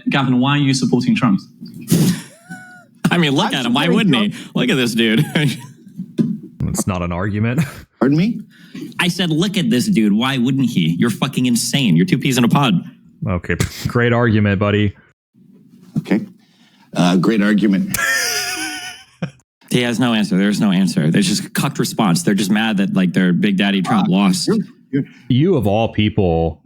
Gavin, why are you supporting Trump? I mean, look at him. Why wouldn't he? Look at this dude. It's not an argument. Pardon me? I said, look at this dude. Why wouldn't he? You're fucking insane. You're two peas in a pod. Okay, great argument, buddy. Okay, great argument. He has no answer. There's no answer. There's just a cucked response. They're just mad that like their Big Daddy Trump lost. You of all people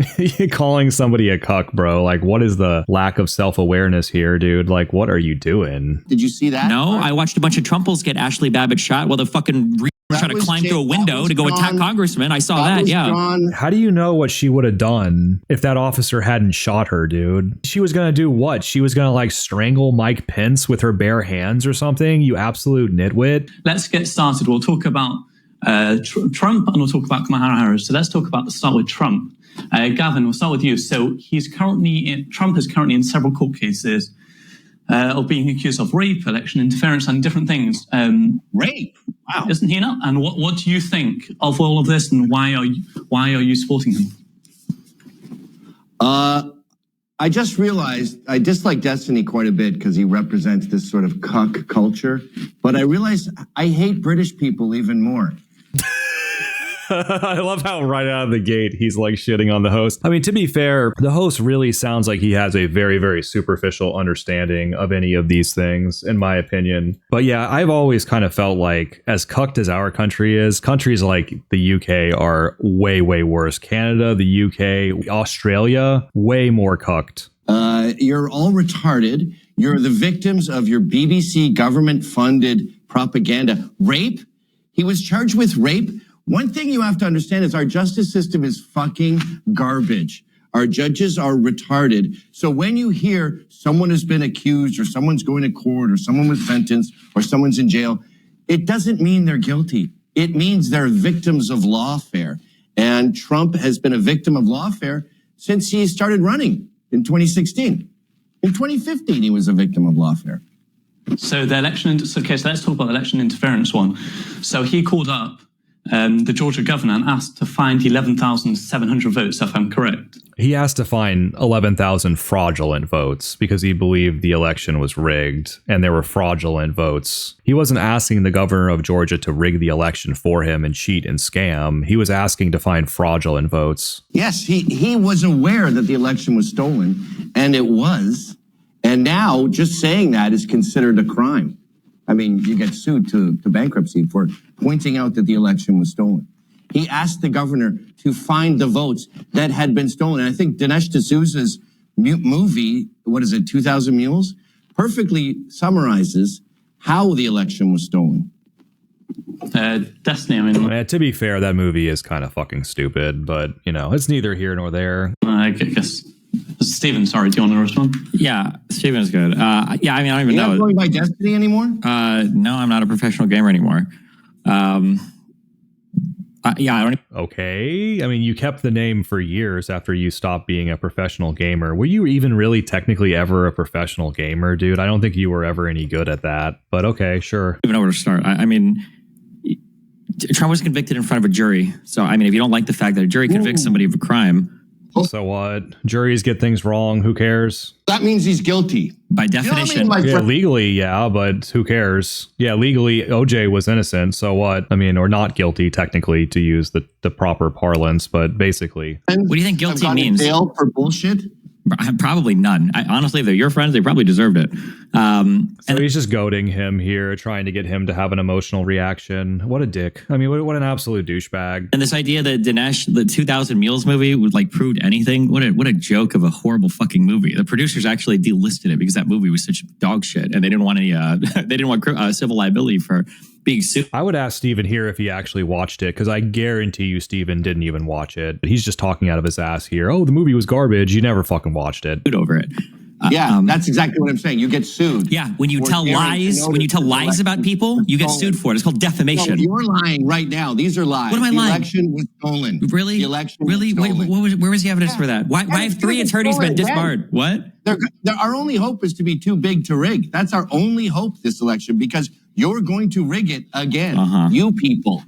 calling somebody a cuck, bro. Like, what is the lack of self-awareness here, dude? Like, what are you doing? Did you see that? No, I watched a bunch of Trumples get Ashley Babbitt shot while the fucking trying to climb through a window to go attack congressmen. I saw that, yeah. John. How do you know what she would have done if that officer hadn't shot her, dude? She was going to do what? She was going to like strangle Mike Pence with her bare hands or something? You absolute nitwit. Let's get started. We'll talk about Trump and we'll talk about Kamala Harris. So let's start with Trump. Gavin, we'll start with you. So Trump is currently in several court cases of being accused of rape, election interference, and different things. Rape? Wow. Isn't he not? And what do you think of all of this, and why are you supporting him? I just realized I dislike Destiny quite a bit because he represents this sort of cuck culture. But I realized I hate British people even more. I love how right out of the gate he's like shitting on the host. I mean, to be fair, the host really sounds like he has a very, very superficial understanding of any of these things, in my opinion. But yeah, I've always kind of felt like, as cucked as our country is, countries like the UK are way, way worse. Canada, the UK, Australia, way more cucked. You're all retarded. You're the victims of your BBC government-funded propaganda. Rape? He was charged with rape. One thing you have to understand is our justice system is fucking garbage. Our judges are retarded. So when you hear someone has been accused or someone's going to court or someone was sentenced or someone's in jail, it doesn't mean they're guilty. It means they're victims of lawfare. And Trump has been a victim of lawfare since he started running in 2016. In 2015, he was a victim of lawfare. So the election, okay, so let's talk about the election interference one. So he called up the Georgia governor and asked to find 11,700 votes, if I'm correct. He asked to find 11,000 fraudulent votes because he believed the election was rigged and there were fraudulent votes. He wasn't asking the governor of Georgia to rig the election for him and cheat and scam. He was asking to find fraudulent votes. Yes, he was aware that the election was stolen, and it was. And now just saying that is considered a crime. I mean, you get sued to bankruptcy for pointing out that the election was stolen. He asked the governor to find the votes that had been stolen. And I think Dinesh D'Souza's movie, 2000 Mules, perfectly summarizes how the election was stolen. Destiny, I mean... to be fair, that movie is kind of fucking stupid, but, you know, it's neither here nor there. I guess... Steven, sorry, do you want to respond? Yeah, Steven's good. Yeah, I mean, I don't even know. You're not going by Destiny anymore? No, I'm not a professional gamer anymore. Yeah, I don't. Okay. I mean, you kept the name for years after you stopped being a professional gamer. Were you even really technically ever a professional gamer, dude? I don't think you were ever any good at that, but okay, sure. I don't even know where to start. I mean, Trump was convicted in front of a jury. So, I mean, if you don't like the fact that a jury convicts somebody of a crime. So what? Juries get things wrong. Who cares? That means he's guilty. By definition. You know what I mean? Yeah, legally, yeah, but who cares? Yeah, legally, OJ was innocent. So what? I mean, or not guilty, technically, to use the proper parlance, but basically. What do you think guilty means? Jail for bullshit? Probably none. Honestly, if they're your friends, they probably deserved it. So he's just goading him here, trying to get him to have an emotional reaction. What a dick. I mean, what an absolute douchebag. And this idea that Dinesh, the 2000 Mules movie, would like prove anything. What a joke of a horrible fucking movie. The producers actually delisted it because that movie was such dog shit, and they didn't want any. They didn't want civil liability for being sued. I would ask Steven here if he actually watched it, because I guarantee you Steven didn't even watch it. He's just talking out of his ass here. Oh, the movie was garbage. You never fucking watched it. Over it. Yeah, that's exactly what I'm saying. You get sued. Yeah, when you tell lies about people, you get sued for it. It's called defamation. No, you're lying right now. These are lies. What am I lying? The election was stolen. Really? The election really? was stolen. Wait, where was the evidence for that? Why have 3 attorneys been disbarred? What? Our only hope is to be too big to rig. That's our only hope this election, because you're going to rig it again. You people.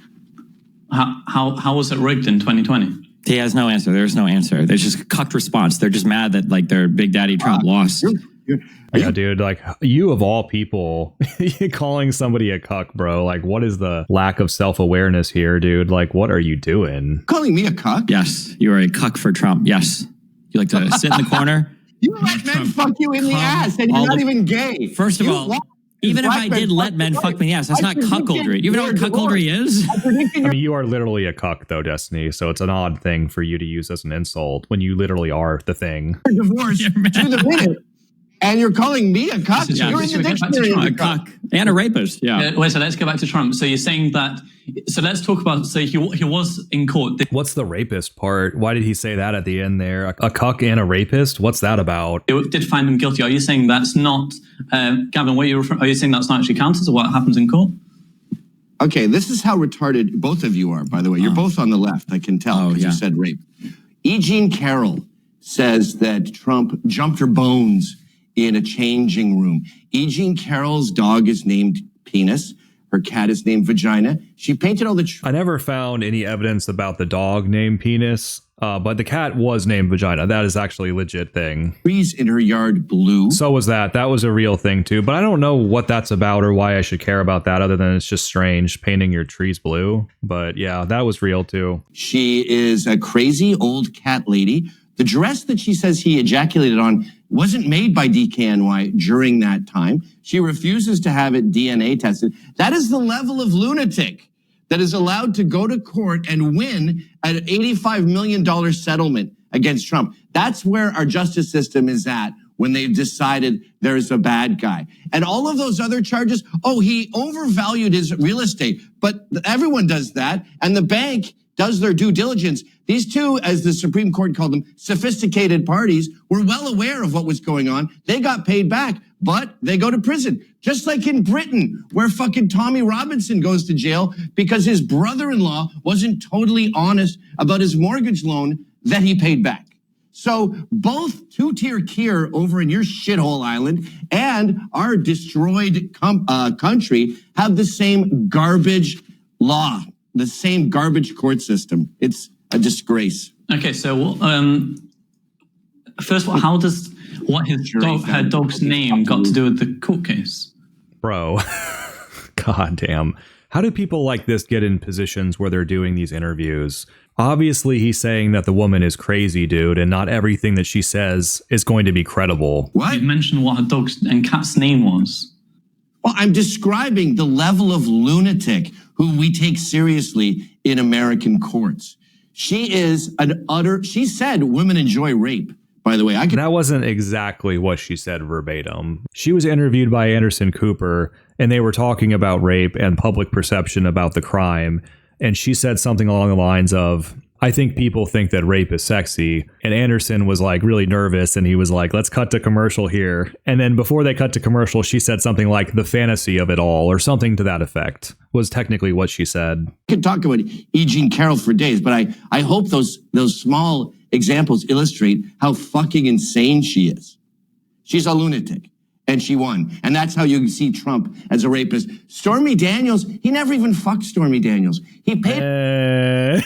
How was it rigged in 2020? He has no answer. There's no answer. There's just a cucked response. They're just mad that like their Big Daddy Trump lost. Yeah, dude, like you of all people calling somebody a cuck, bro. Like, what is the lack of self-awareness here, dude? Like, what are you doing? Calling me a cuck? Yes, you are a cuck for Trump. Yes. You like to sit in the corner? You let men fuck you in the ass, and you're not even gay. First of all, even if I did let men fuck me in the ass, that's not cuckoldry. You even know what cuckoldry is? I mean, you are literally a cuck, though, Destiny. So it's an odd thing for you to use as an insult when you literally are the thing. Divorce to the minute. And you're calling me a cuck? Yeah, You're in the dictionary. A cuck and a rapist. Yeah. Wait, so let's go back to Trump. So you're saying that. So let's talk about. So he was in court. What's the rapist part? Why did he say that at the end there? A cuck and a rapist? What's that about? It did find him guilty. Are you saying that's not, Gavin? What are you saying that's not actually counted? Or what happens in court? Okay, this is how retarded both of you are. By the way, you're both on the left. I can tell because you said rape. Jean Caroll says that Trump jumped her bones in a changing room. Jean Caroll's dog is named Penis. Her cat is named Vagina. She painted all the... I never found any evidence about the dog named Penis, but the cat was named Vagina. That is actually a legit thing. Trees in her yard blue. So was that. That was a real thing, too. But I don't know what that's about or why I should care about that other than it's just strange painting your trees blue. But yeah, that was real, too. She is a crazy old cat lady. The dress that she says he ejaculated on wasn't made by DKNY during that time. She refuses to have it DNA tested. That is the level of lunatic that is allowed to go to court and win an $85 million settlement against Trump. That's where our justice system is at when they've decided there's a bad guy. And all of those other charges, he overvalued his real estate. But everyone does that. And the bank does their due diligence. These two, as the Supreme Court called them, sophisticated parties, were well aware of what was going on. They got paid back, but they go to prison. Just like in Britain, where fucking Tommy Robinson goes to jail because his brother-in-law wasn't totally honest about his mortgage loan that he paid back. So both two-tier Kier over in your shithole island and our destroyed country have the same garbage law, the same garbage court system. It's a disgrace. Okay, so first of all, how does her dog's name got to do with the court case? Bro, god damn. How do people like this get in positions where they're doing these interviews? Obviously, he's saying that the woman is crazy, dude, and not everything that she says is going to be credible. What? You mentioned what her dog's and cat's name was. Well, I'm describing the level of lunatic who we take seriously in American courts. She is she said women enjoy rape, by the way. That wasn't exactly what she said verbatim. She was interviewed by Anderson Cooper, and they were talking about rape and public perception about the crime. And she said something along the lines of, I think people think that rape is sexy. And Anderson was like really nervous and he was like, let's cut to commercial here. And then before they cut to commercial, she said something like the fantasy of it all or something to that effect was technically what she said. I could talk about Jean Caroll for days, but I hope those small examples illustrate how fucking insane she is. She's a lunatic. And she won. And that's how you see Trump as a rapist. Stormy Daniels, he never even fucked Stormy Daniels. He paid...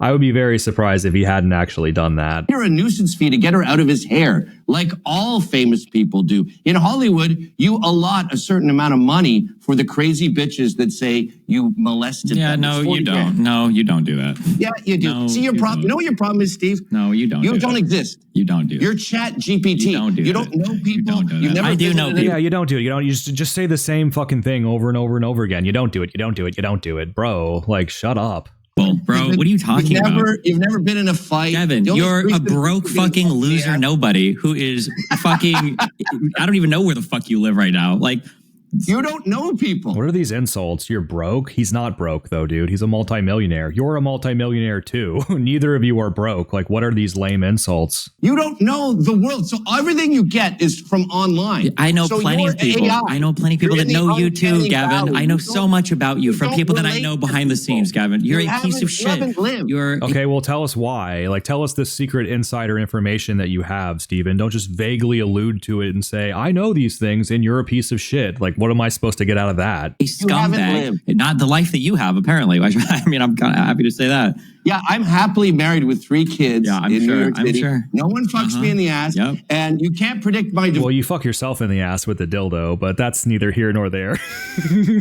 I would be very surprised if he hadn't actually done that. You're a nuisance fee to get her out of his hair, like all famous people do. In Hollywood, you allot a certain amount of money for the crazy bitches that say you molested them. Yeah, no, you don't. No, you don't do that. Yeah, you do. No, see your problem? You know what your problem is, Steve? No, you don't. You don't exist. You don't do You're Chat GPT. You don't do You don't know people. You never. I do know people. Yeah, you don't do it. You don't. You just say the same fucking thing over and over and over again. You don't do it. You don't do it. You don't do it, bro. Like, shut up. Well, bro, what are you talking about? You've never been in a fight. Gavin, you're a broke fucking loser nobody who is fucking... I don't even know where the fuck you live right now. Like... You don't know people. What are these insults? You're broke? He's not broke, though, dude. He's a multimillionaire. You're a multimillionaire, too. Neither of you are broke. Like, what are these lame insults? You don't know the world. So everything you get is from online. I know plenty of people. AI. I know plenty of people that know you, too, Gavin. I know so much about you from people that I know behind the scenes, Gavin. You're a piece of shit. Okay, well, tell us why. Like, tell us the secret insider information that you have, Steven. Don't just vaguely allude to it and say, I know these things and you're a piece of shit. Like, what am I supposed to get out of that? A scumbag. Not the life that you have, apparently. I mean, I'm kind of happy to say that. Yeah, I'm happily married with 3 kids Yeah, in New York City. I'm sure. No one fucks me in the ass, and you can't predict my Well, you fuck yourself in the ass with the dildo, but that's neither here nor there.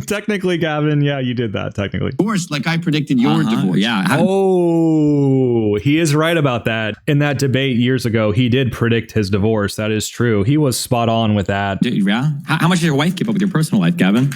Technically, Gavin, yeah, you did that, technically. divorce like I predicted your divorce. Yeah. Oh, he is right about that. In that debate years ago, he did predict his divorce. That is true. He was spot on with that. Yeah. How much does your wife keep up with your personal life, Gavin?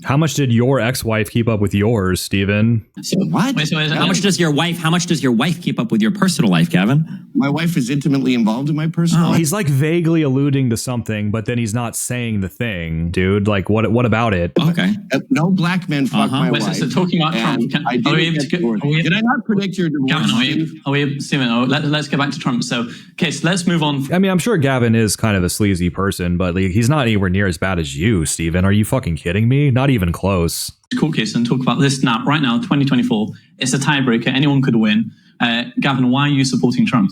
How much did your ex-wife keep up with yours, Steven? What? How much does your wife keep up with your personal life, Gavin? My wife is intimately involved in my personal life. He's like vaguely alluding to something, but then he's not saying the thing, dude. Like, what about it? Okay. No black men fuck my wife. So talking about Trump, did I not predict your divorce? Gavin, Stephen, let's get back to Trump. So let's move on. I mean, I'm sure Gavin is kind of a sleazy person, but like, he's not anywhere near as bad as you, Steven. Are you fucking kidding me? Not even close. Court case and talk about this now, right now, 2024. It's a tiebreaker. Anyone could win. Gavin, why are you supporting Trump?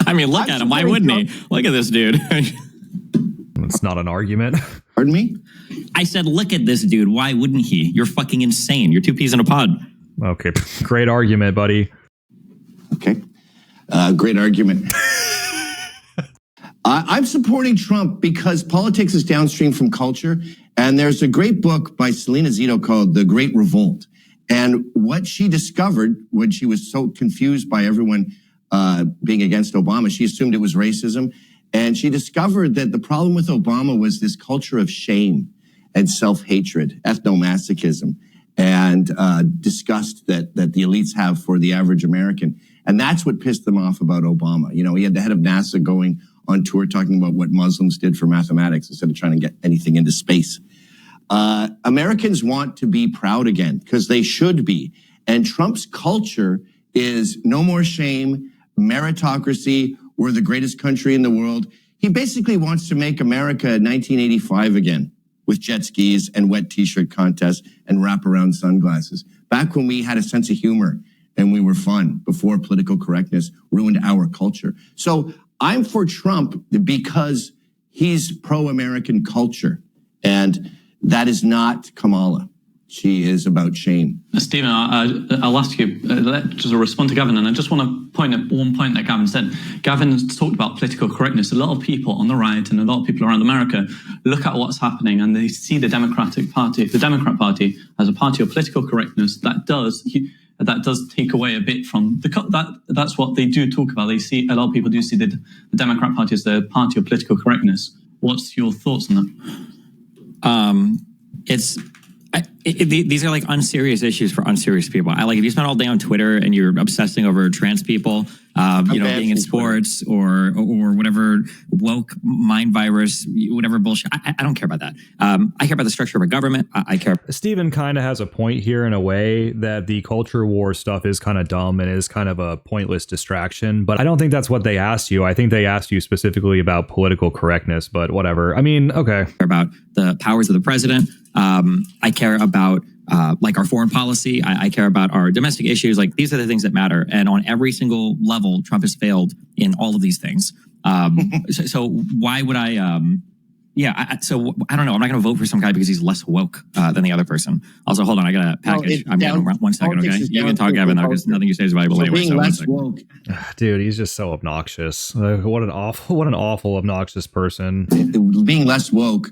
I mean, look at him. Why wouldn't he? Look at this dude. It's not an argument. Pardon me? I said, look at this dude. Why wouldn't he? You're fucking insane. You're 2 peas in a pod. Okay. Great argument, buddy. Okay. Great argument. I'm supporting Trump because politics is downstream from culture. And there's a great book by Selena Zito called The Great Revolt. And what she discovered when she was so confused by everyone being against Obama, she assumed it was racism. And she discovered that the problem with Obama was this culture of shame and self-hatred, ethnomasochism, and disgust that the elites have for the average American. And that's what pissed them off about Obama. You know, he had the head of NASA going on tour talking about what Muslims did for mathematics instead of trying to get anything into space. Americans want to be proud again because they should be. And Trump's culture is no more shame, meritocracy, we're the greatest country in the world. He basically wants to make America 1985 again with jet skis and wet t-shirt contests and wraparound sunglasses. Back when we had a sense of humor and we were fun before political correctness ruined our culture. So I'm for Trump because he's pro-American culture. And that is not Kamala. She is about shame. Stephen, I'll ask you just to respond to Gavin, and I just want to point at one point that Gavin said. Gavin talked about political correctness. A lot of people on the right and a lot of people around America look at what's happening and they see the Democrat Party, as a party of political correctness that does take away a bit from that's what they do talk about. They see, a lot of people do see the Democrat Party as the party of political correctness. What's your thoughts on that? These are like unserious issues for unserious people. I like if you spend all day on Twitter and you're obsessing over trans people, being in sports or whatever woke mind virus, whatever bullshit. I don't care about that. I care about the structure of a government. I care. Steven kind of has a point here in a way that the culture war stuff is kind of dumb and is kind of a pointless distraction. But I don't think that's what they asked you. I think they asked you specifically about political correctness, but whatever. I mean, okay. I care about the powers of the president. I care about like our foreign policy. I care about our domestic issues. Like these are the things that matter. And on every single level, Trump has failed in all of these things. So why would I? So I don't know. I'm not going to vote for some guy because he's less woke than the other person. Also, hold on. I got a package. I'm getting 1 second. Okay, you can talk, Gavin, because nothing you say is valuable anyway. Being less woke. Dude, he's just so obnoxious. What an awful, obnoxious person. Being less woke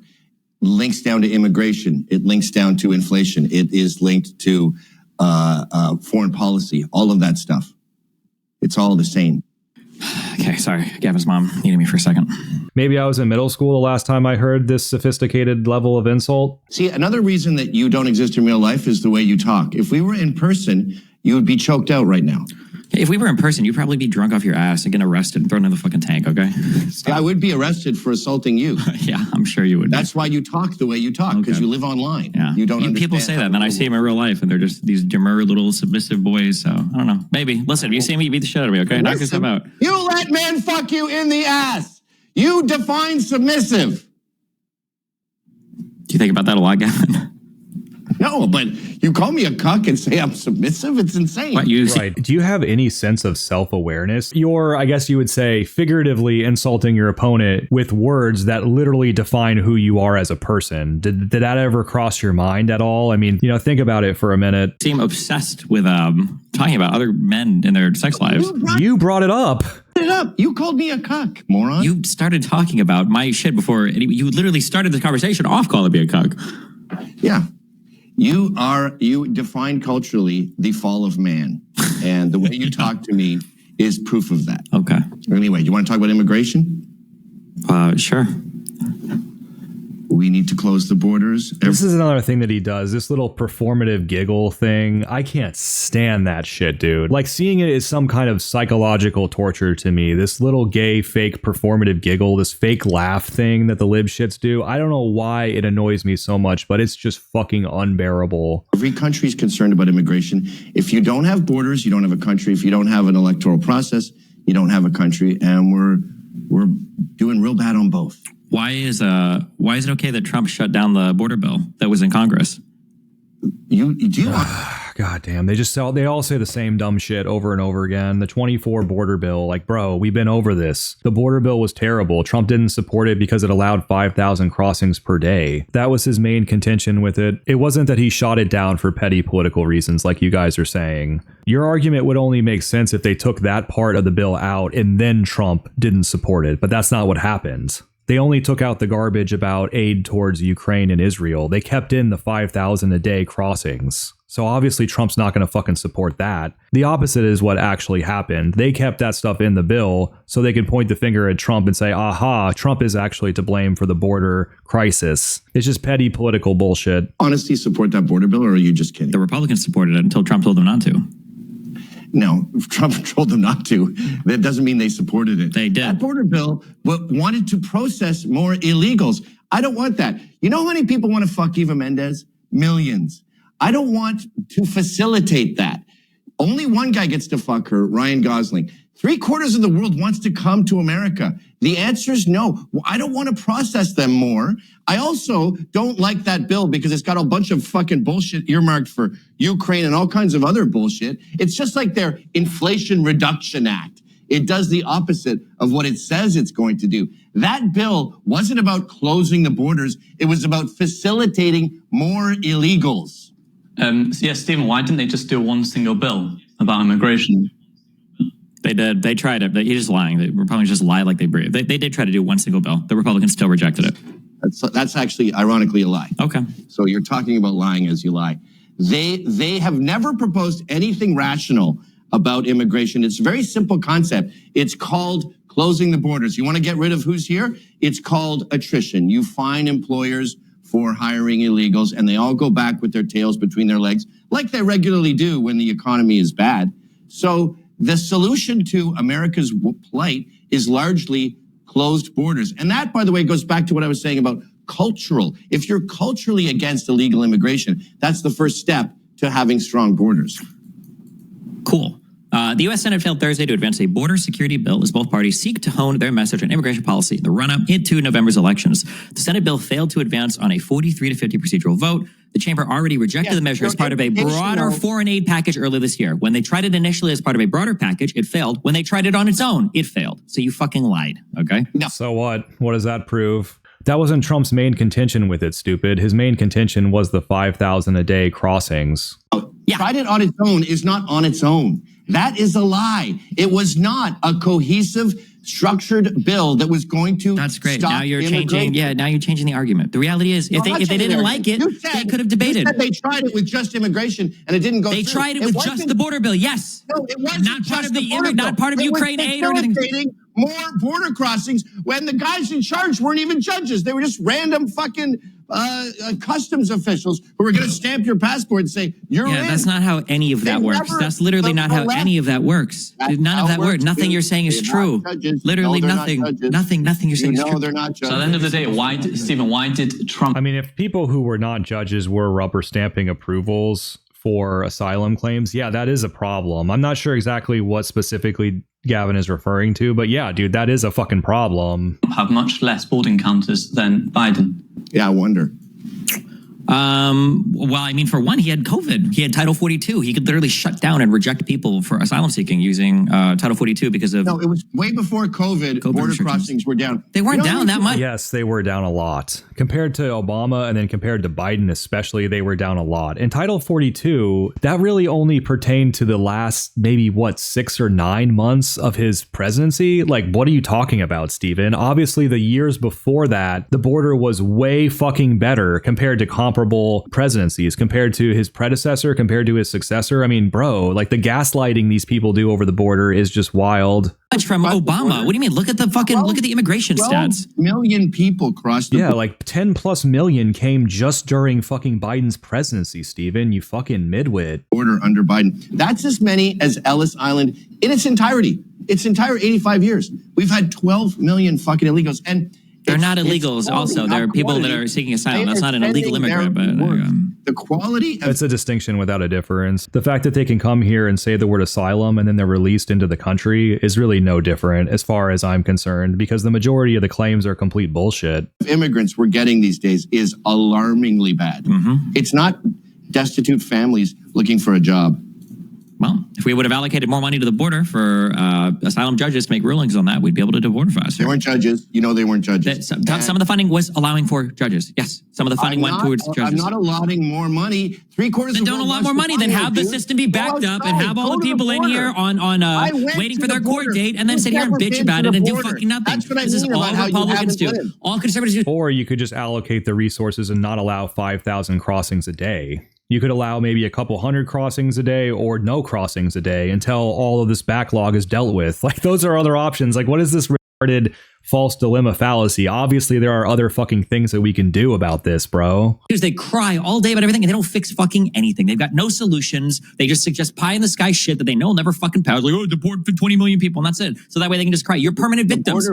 links down to immigration. It links down to inflation. It is linked to foreign policy. All of that stuff. It's all the same. Okay, sorry. Gavin's mom needed me for a second. Maybe I was in middle school the last time I heard this sophisticated level of insult. See, another reason that you don't exist in real life is the way you talk. If we were in person, you would be choked out right now. If we were in person, you'd probably be drunk off your ass and get arrested and thrown in the fucking tank, okay? I would be arrested for assaulting you. Yeah, I'm sure you would. That's why you talk the way you talk, because you live online. Yeah. You don't understand. People say that, and then I see them in real life, and they're just these demure little submissive boys, so I don't know. Maybe. Listen, if you see me, beat the shit out of me, okay? Knock yourself out. You let men fuck you in the ass. You define submissive. Do you think about that a lot, Gavin? No, but you call me a cuck and say I'm submissive? It's insane. Right. Do you have any sense of self-awareness? You're, I guess you would say, figuratively insulting your opponent with words that literally define who you are as a person. Did that ever cross your mind at all? I mean, think about it for a minute. Seem obsessed with talking about other men in their sex lives. You brought it up. You called me a cuck, moron. You started talking about my shit before. You literally started the conversation off calling me a cuck. Yeah. You define culturally the fall of man. And the way you talk to me is proof of that. Okay. Anyway, you want to talk about immigration? Sure. We need to close the borders. This is another thing that he does, this little performative giggle thing. I can't stand that shit, dude. Like, seeing it is some kind of psychological torture to me. This little gay fake performative giggle, this fake laugh thing that the lib shits do. I don't know why it annoys me so much, but it's just fucking unbearable. Every country is concerned about immigration. If you don't have borders, you don't have a country. If you don't have an electoral process, you don't have a country. And we're doing real bad on both. Why is it okay that Trump shut down the border bill that was in Congress? God damn, they all say the same dumb shit over and over again. The 24 border bill, like, bro, we've been over this. The border bill was terrible. Trump didn't support it because it allowed 5,000 crossings per day. That was his main contention with it. It wasn't that he shot it down for petty political reasons like you guys are saying. Your argument would only make sense if they took that part of the bill out and then Trump didn't support it, but that's not what happened. They only took out the garbage about aid towards Ukraine and Israel. They kept in the 5,000 a day crossings. So obviously Trump's not going to fucking support that. The opposite is what actually happened. They kept that stuff in the bill so they can point the finger at Trump and say, aha, Trump is actually to blame for the border crisis. It's just petty political bullshit. Honestly, support that border bill, or are you just kidding? The Republicans supported it until Trump told them not to. No, Trump told them not to. That doesn't mean they supported it. They did. That border bill wanted to process more illegals. I don't want that. You know how many people want to fuck Eva Mendes? Millions. I don't want to facilitate that. Only one guy gets to fuck her, Ryan Gosling. 3/4 of the world wants to come to America. The answer is no. I don't want to process them more. I also don't like that bill because it's got a bunch of fucking bullshit earmarked for Ukraine and all kinds of other bullshit. It's just like their Inflation Reduction Act. It does the opposite of what it says it's going to do. That bill wasn't about closing the borders. It was about facilitating more illegals. Stephen, why didn't they just do one single bill about immigration? They did. They tried it. He's just lying. The Republicans just lie like they breathe. They did try to do one single bill. The Republicans still rejected it. That's actually, ironically, a lie. Okay. So you're talking about lying as you lie. They have never proposed anything rational about immigration. It's a very simple concept. It's called closing the borders. You want to get rid of who's here? It's called attrition. You fine employers for hiring illegals, and they all go back with their tails between their legs, like they regularly do when the economy is bad. So the solution to America's plight is largely closed borders. And that, by the way, goes back to what I was saying about cultural. If you're culturally against illegal immigration, that's the first step to having strong borders. Cool. The U.S. Senate failed Thursday to advance a border security bill as both parties seek to hone their message on immigration policy in the run-up into November's elections. The Senate bill failed to advance on a 43-50 procedural vote. The chamber already rejected the measure as part of a broader foreign aid package earlier this year. When they tried it initially as part of a broader package, it failed. When they tried it on its own, it failed. So you fucking lied, okay? No. So what? What does that prove? That wasn't Trump's main contention with it, stupid. His main contention was the 5,000 a day crossings. Yeah. Tried it on its own is not on its own. That is a lie. It was not a cohesive, structured bill that was going to That's great. stop Now you're changing. Yeah, now you're changing the argument. The reality is, if they didn't like it, they could have debated. You said they tried it with just immigration and it didn't go through. They tried it with just the border bill. Yes. No, it wasn't not part of the border not part of bill. Ukraine aid or anything. More border crossings when the guys in charge weren't even judges. They were just random fucking customs officials who were going to stamp your passport and say, you're in. That's not how any of that works. That's literally not how any of that works. None of that works. Nothing you're saying is true. Literally nothing. Nothing you're saying is true. They're not judges. So at the end of the day, why did Trump... I mean, if people who were not judges were rubber stamping approvals for asylum claims, yeah, that is a problem. I'm not sure exactly what specifically Gavin is referring to, but yeah, dude, that is a fucking problem. Have much less border encounters than Biden. Yeah, I wonder. Well, I mean, for one, he had COVID. He had Title 42. He could literally shut down and reject people for asylum seeking using Title 42 because of... No, it was way before COVID border crossings were down. They weren't down that much. Yes, they were down a lot. Compared to Obama and then compared to Biden especially, they were down a lot. And Title 42, that really only pertained to the last maybe, 6 or 9 months of his presidency? Like, what are you talking about, Steven? Obviously, the years before that, the border was way fucking better compared to comparable presidencies, compared to his predecessor, compared to his successor. I mean, bro, like the gaslighting these people do over the border is just wild. From Obama. What do you mean? Look at the immigration stats. 12 million people crossed the border. Like 10 plus million came just during fucking Biden's presidency, Steven. You fucking midwit. Border under Biden. That's as many as Ellis Island in its entirety. Its entire 85 years. We've had 12 million fucking illegals. And they're not illegals also. They're people that are seeking asylum. That's not an illegal immigrant. But the quality of... It's a distinction without a difference. The fact that they can come here and say the word asylum and then they're released into the country is really no different as far as I'm concerned, because the majority of the claims are complete bullshit. Immigrants we're getting these days is alarmingly bad. It's not destitute families looking for a job. Well, if we would have allocated more money to the border for asylum judges to make rulings on that, we'd be able to do border faster. They weren't judges. You know they weren't judges. Some of the funding was allowing for judges. Yes, some of the funding went towards judges. I'm not allotting more money. 3/4 Then don't allot more money. Then have the system be backed up and have all the people in here on waiting for their court date, and then sit here and bitch about it and do fucking nothing. This is all Republicans do. All conservatives do. Or you could just allocate the resources and not allow 5,000 crossings a day. You could allow maybe a couple hundred crossings a day or no crossings a day until all of this backlog is dealt with. Like, those are other options. Like, what is this retarded false dilemma fallacy? Obviously, there are other fucking things that we can do about this, bro. Because they cry all day about everything and they don't fix fucking anything. They've got no solutions. They just suggest pie in the sky shit that they know will never fucking pass. Like, deport 20 million people and that's it. So that way they can just cry. You're permanent victims.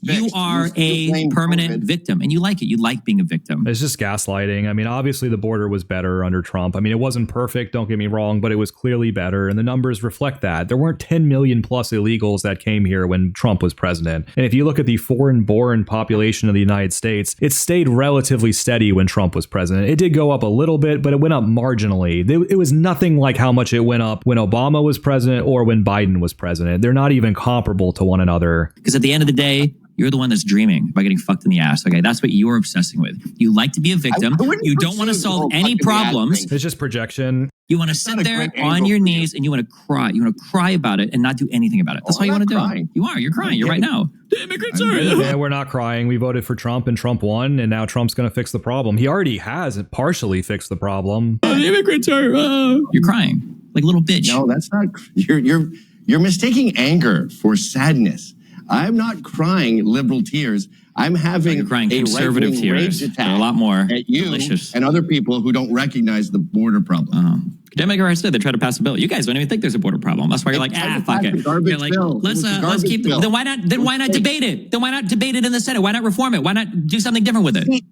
You are a permanent victim and you like it. You like being a victim. It's just gaslighting. I mean, obviously the border was better under Trump. I mean, it wasn't perfect, don't get me wrong, but it was clearly better. And the numbers reflect that. There weren't 10 million plus illegals that came here when Trump was president. And if you look at the foreign-born population of the United States, it stayed relatively steady when Trump was president. It did go up a little bit, but it went up marginally. It was nothing like how much it went up when Obama was president or when Biden was president. They're not even comparable to one another. Because at the end of the day, you're the one that's dreaming about getting fucked in the ass. Okay, that's what you're obsessing with. You like to be a victim. You don't want to solve any problems. It's just projection. You want to sit there on your knees and you want to cry. You want to cry about it and not do anything about it. That's all you want to do. You are. You're crying. You're right now. The immigrants are. Yeah, we're not crying. We voted for Trump and Trump won, and now Trump's going to fix the problem. He already has partially fixed the problem. The immigrants are. You're crying like a little bitch. No, that's not. You're mistaking anger for sadness. I'm not crying liberal tears. I'm having crying conservative tears. They're a lot more at you delicious. And other people who don't recognize the border problem. Democrats said they try to pass a bill. You guys don't even think there's a border problem. That's why you're like, fuck it. You're like, let's keep. Then why not debate it? Then why not debate it in the Senate? Why not reform it? Why not do something different with it?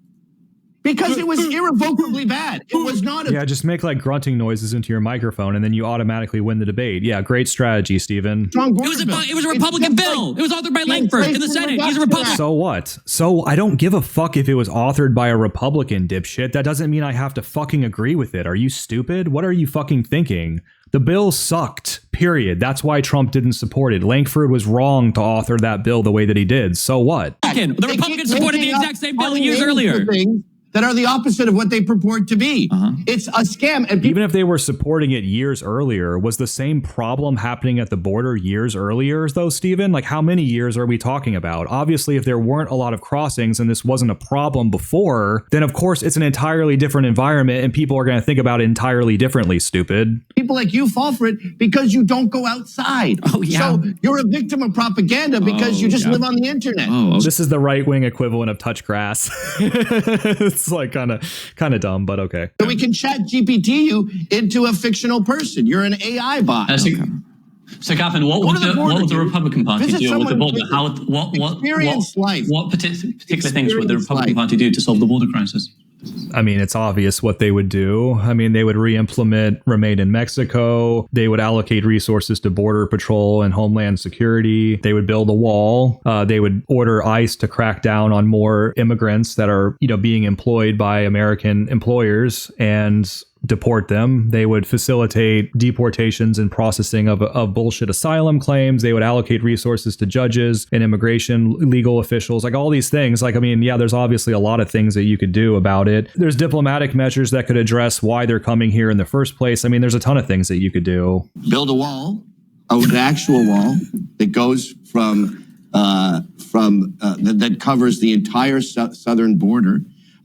Because it was irrevocably bad. It was not. Yeah, just make like grunting noises into your microphone, and then you automatically win the debate. Yeah, great strategy, Stephen. It was a Republican bill. It was authored by Langford in the Senate. He's a Republican. So what? So I don't give a fuck if it was authored by a Republican, dipshit. That doesn't mean I have to fucking agree with it. Are you stupid? What are you fucking thinking? The bill sucked, period. That's why Trump didn't support it. Langford was wrong to author that bill the way that he did. So what? The Republicans supported the exact same bill years earlier. That are the opposite of what they purport to be. It's a scam. And even if they were supporting it years earlier, was the same problem happening at the border years earlier, though, Stephen? Like, how many years are we talking about? Obviously, if there weren't a lot of crossings and this wasn't a problem before, then of course it's an entirely different environment and people are going to think about it entirely differently, stupid. People like you fall for it because you don't go outside. Oh, yeah. So you're a victim of propaganda because you just live on the internet. This is the right-wing equivalent of touch grass. It's like kind of dumb, but okay. So we can chat GPT you into a fictional person. You're an AI bot. So Gavin, what would the Republican Party do with the border? What particular things would the Republican Party do to solve the border crisis? I mean, it's obvious what they would do. I mean, they would re-implement Remain in Mexico. They would allocate resources to Border Patrol and Homeland Security. They would build a wall. They would order ICE to crack down on more immigrants that are, being employed by American employers and deport them. They would facilitate deportations and processing of bullshit asylum claims. They would allocate resources to judges and immigration legal officials, like all these things. Like, I mean, yeah, there's obviously a lot of things that you could do about it. There's diplomatic measures that could address why they're coming here in the first place. I mean, there's a ton of things that you could do. Build a wall, an actual wall that goes that covers the entire southern border.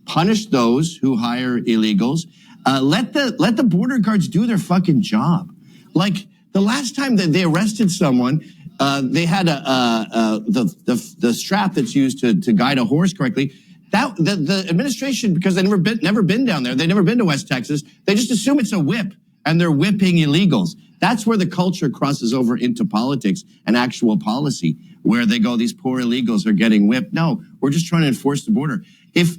Punish those who hire illegals. Let the border guards do their fucking job. Like the last time that they arrested someone, they had the strap that's used to guide a horse correctly. That the administration, because they never been down there, they've never been to West Texas. They just assume it's a whip, and they're whipping illegals. That's where the culture crosses over into politics and actual policy, where they go, these poor illegals are getting whipped. No, we're just trying to enforce the border. If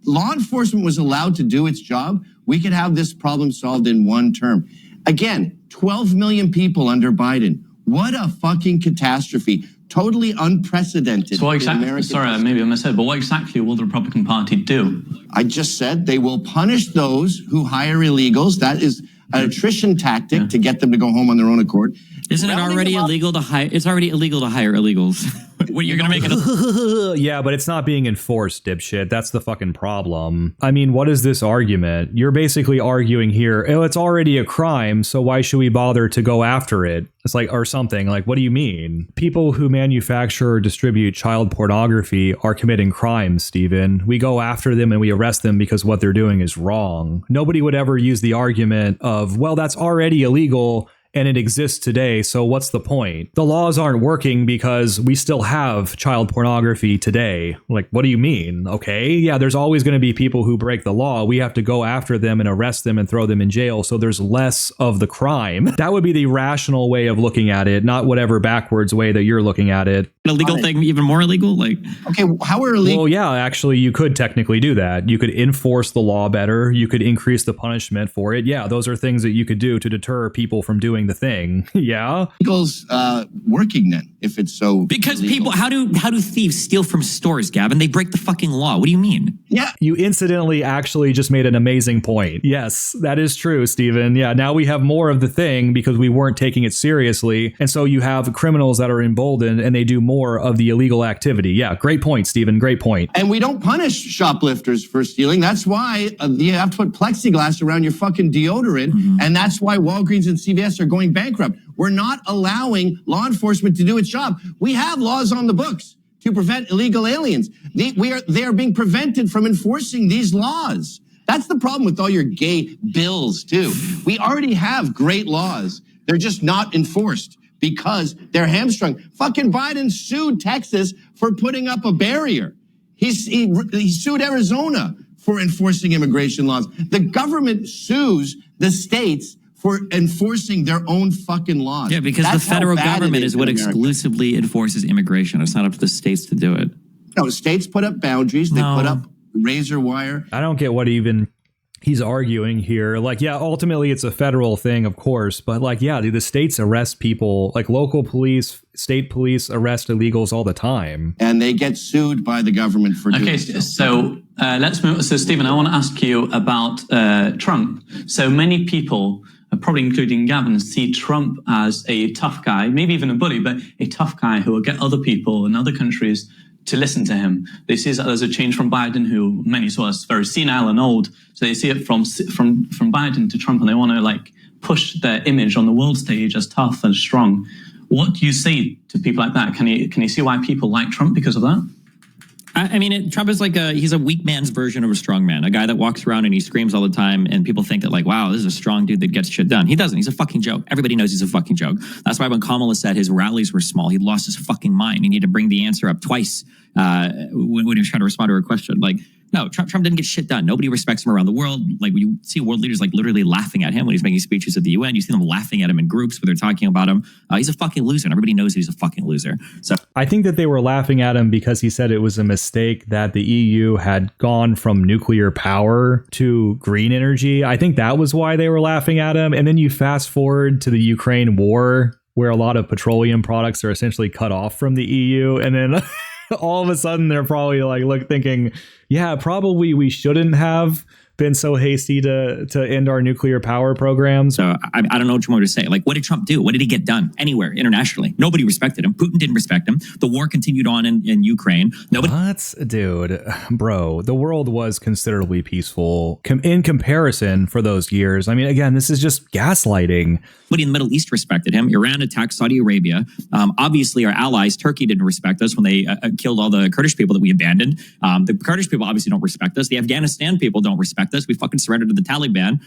law enforcement was allowed to do its job, we could have this problem solved in one term. Again, 12 million people under Biden. What a fucking catastrophe. Totally unprecedented. So what exactly, sorry, maybe I misheard, but what exactly will the Republican Party do? I just said they will punish those who hire illegals. That is an attrition tactic to get them to go home on their own accord. Isn't it already illegal to hire? It's already illegal to hire illegals. What, you're going to make it? Yeah, but it's not being enforced, dipshit. That's the fucking problem. I mean, what is this argument? You're basically arguing here, oh, it's already a crime, so why should we bother to go after it? It's like, or something. Like, what do you mean? People who manufacture or distribute child pornography are committing crimes, Stephen. We go after them and we arrest them because what they're doing is wrong. Nobody would ever use the argument of, well, that's already illegal and it exists today, so what's the point? The laws aren't working because we still have child pornography today. Like, what do you mean? Okay, yeah, there's always going to be people who break the law. We have to go after them and arrest them and throw them in jail, so there's less of the crime. That would be the rational way of looking at it, not whatever backwards way that you're looking at it. An illegal thing, even more illegal? Like, okay, how are illegal? Well, yeah, actually, you could technically do that. You could enforce the law better. You could increase the punishment for it. Yeah, those are things that you could do to deter people from doing the thing. Yeah. Illegals working then, if it's so because illegal. People, how do thieves steal from stores, Gavin? They break the fucking law. What do you mean? Yeah. You incidentally actually just made an amazing point. Yes, that is true, Stephen. Yeah, now we have more of the thing because we weren't taking it seriously. And so you have criminals that are emboldened and they do more of the illegal activity. Yeah, great point, Stephen. Great point. And we don't punish shoplifters for stealing. That's why you have to put plexiglass around your fucking deodorant. Mm-hmm. And that's why Walgreens and CVS are going bankrupt. We're not allowing law enforcement to do its job. We have laws on the books to prevent illegal aliens. They are being prevented from enforcing these laws. That's the problem with all your gay bills, too. We already have great laws. They're just not enforced because they're hamstrung. Fucking Biden sued Texas for putting up a barrier. He sued Arizona for enforcing immigration laws. The government sues the states for enforcing their own fucking laws. Yeah, because the federal government is what exclusively enforces immigration. It's not up to the states to do it. No, states put up boundaries. They put up razor wire. I don't get what even he's arguing here. Like, yeah, ultimately it's a federal thing, of course. But like, yeah, the states arrest people, like local police, state police arrest illegals all the time. And they get sued by the government for doing so. So let's move. So, Stephen, I want to ask you about Trump. So many people, probably including Gavin, see Trump as a tough guy, maybe even a bully, but a tough guy who will get other people in other countries to listen to him. They see it as a change from Biden, who many saw as very senile and old. So they see it from Biden to Trump, and they want to like push their image on the world stage as tough and strong. What do you say to people like that? Can you see why people like Trump because of that? I mean, Trump is like he's a weak man's version of a strong man, a guy that walks around and he screams all the time and people think that like, wow, this is a strong dude that gets shit done. He doesn't. He's a fucking joke. Everybody knows he's a fucking joke. That's why when Kamala said his rallies were small, he lost his fucking mind. He needed to bring the answer up twice when he was trying to respond to her question. Like, No, Trump didn't get shit done. Nobody respects him around the world. Like you see world leaders like literally laughing at him when he's making speeches at the UN. You see them laughing at him in groups where they're talking about him. He's a fucking loser, and everybody knows he's a fucking loser. So I think that they were laughing at him because he said it was a mistake that the EU had gone from nuclear power to green energy. I think that was why they were laughing at him. And then you fast forward to the Ukraine war, where a lot of petroleum products are essentially cut off from the EU, and then all of a sudden they're probably like thinking, yeah, probably we shouldn't have been so hasty to end our nuclear power programs. So I don't know what you want me to say. Like, what did Trump do? What did he get done anywhere internationally? Nobody respected him. Putin didn't respect him. The war continued on in Ukraine. What? Dude, bro, the world was considerably peaceful in comparison for those years. I mean, again, this is just gaslighting. Nobody in the Middle East respected him. Iran attacked Saudi Arabia. Obviously, our allies, Turkey, didn't respect us when they killed all the Kurdish people that we abandoned. The Kurdish people obviously don't respect us. The Afghanistan people don't respect us. We fucking surrendered to the Taliban.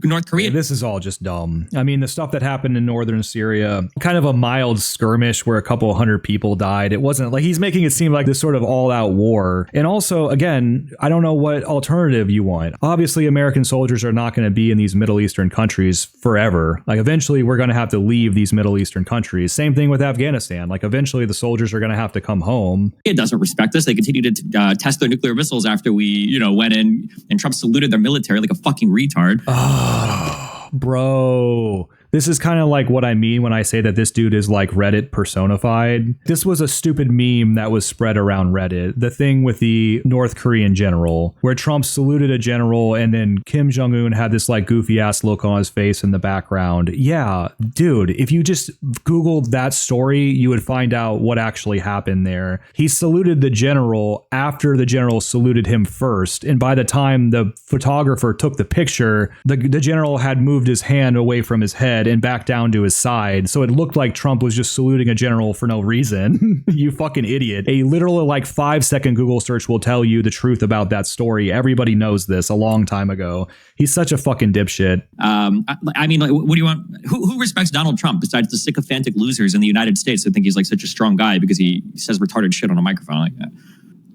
North Korea. This is all just dumb. I mean, the stuff that happened in northern Syria, kind of a mild skirmish where a couple hundred people died. It wasn't like he's making it seem like this sort of all-out war. And also, again, I don't know what alternative you want. Obviously, American soldiers are not going to be in these Middle Eastern countries forever. Like, eventually, we're going to have to leave these Middle Eastern countries. Same thing with Afghanistan. Like, eventually, the soldiers are going to have to come home. It doesn't respect us. They continue to test their nuclear missiles after we, went in, and Trump saluted their military like a fucking retard. Oh, bro. This is kind of like what I mean when I say that this dude is like Reddit personified. This was a stupid meme that was spread around Reddit. The thing with the North Korean general, where Trump saluted a general and then Kim Jong-un had this like goofy ass look on his face in the background. Yeah, dude, if you just Googled that story, you would find out what actually happened there. He saluted the general after the general saluted him first. And by the time the photographer took the picture, the general had moved his hand away from his head and back down to his side. So it looked like Trump was just saluting a general for no reason. You fucking idiot. A literal like 5-second Google search will tell you the truth about that story. Everybody knows this a long time ago. He's such a fucking dipshit. I mean, like, what do you want? Who respects Donald Trump besides the sycophantic losers in the United States that think he's like such a strong guy because he says retarded shit on a microphone like that?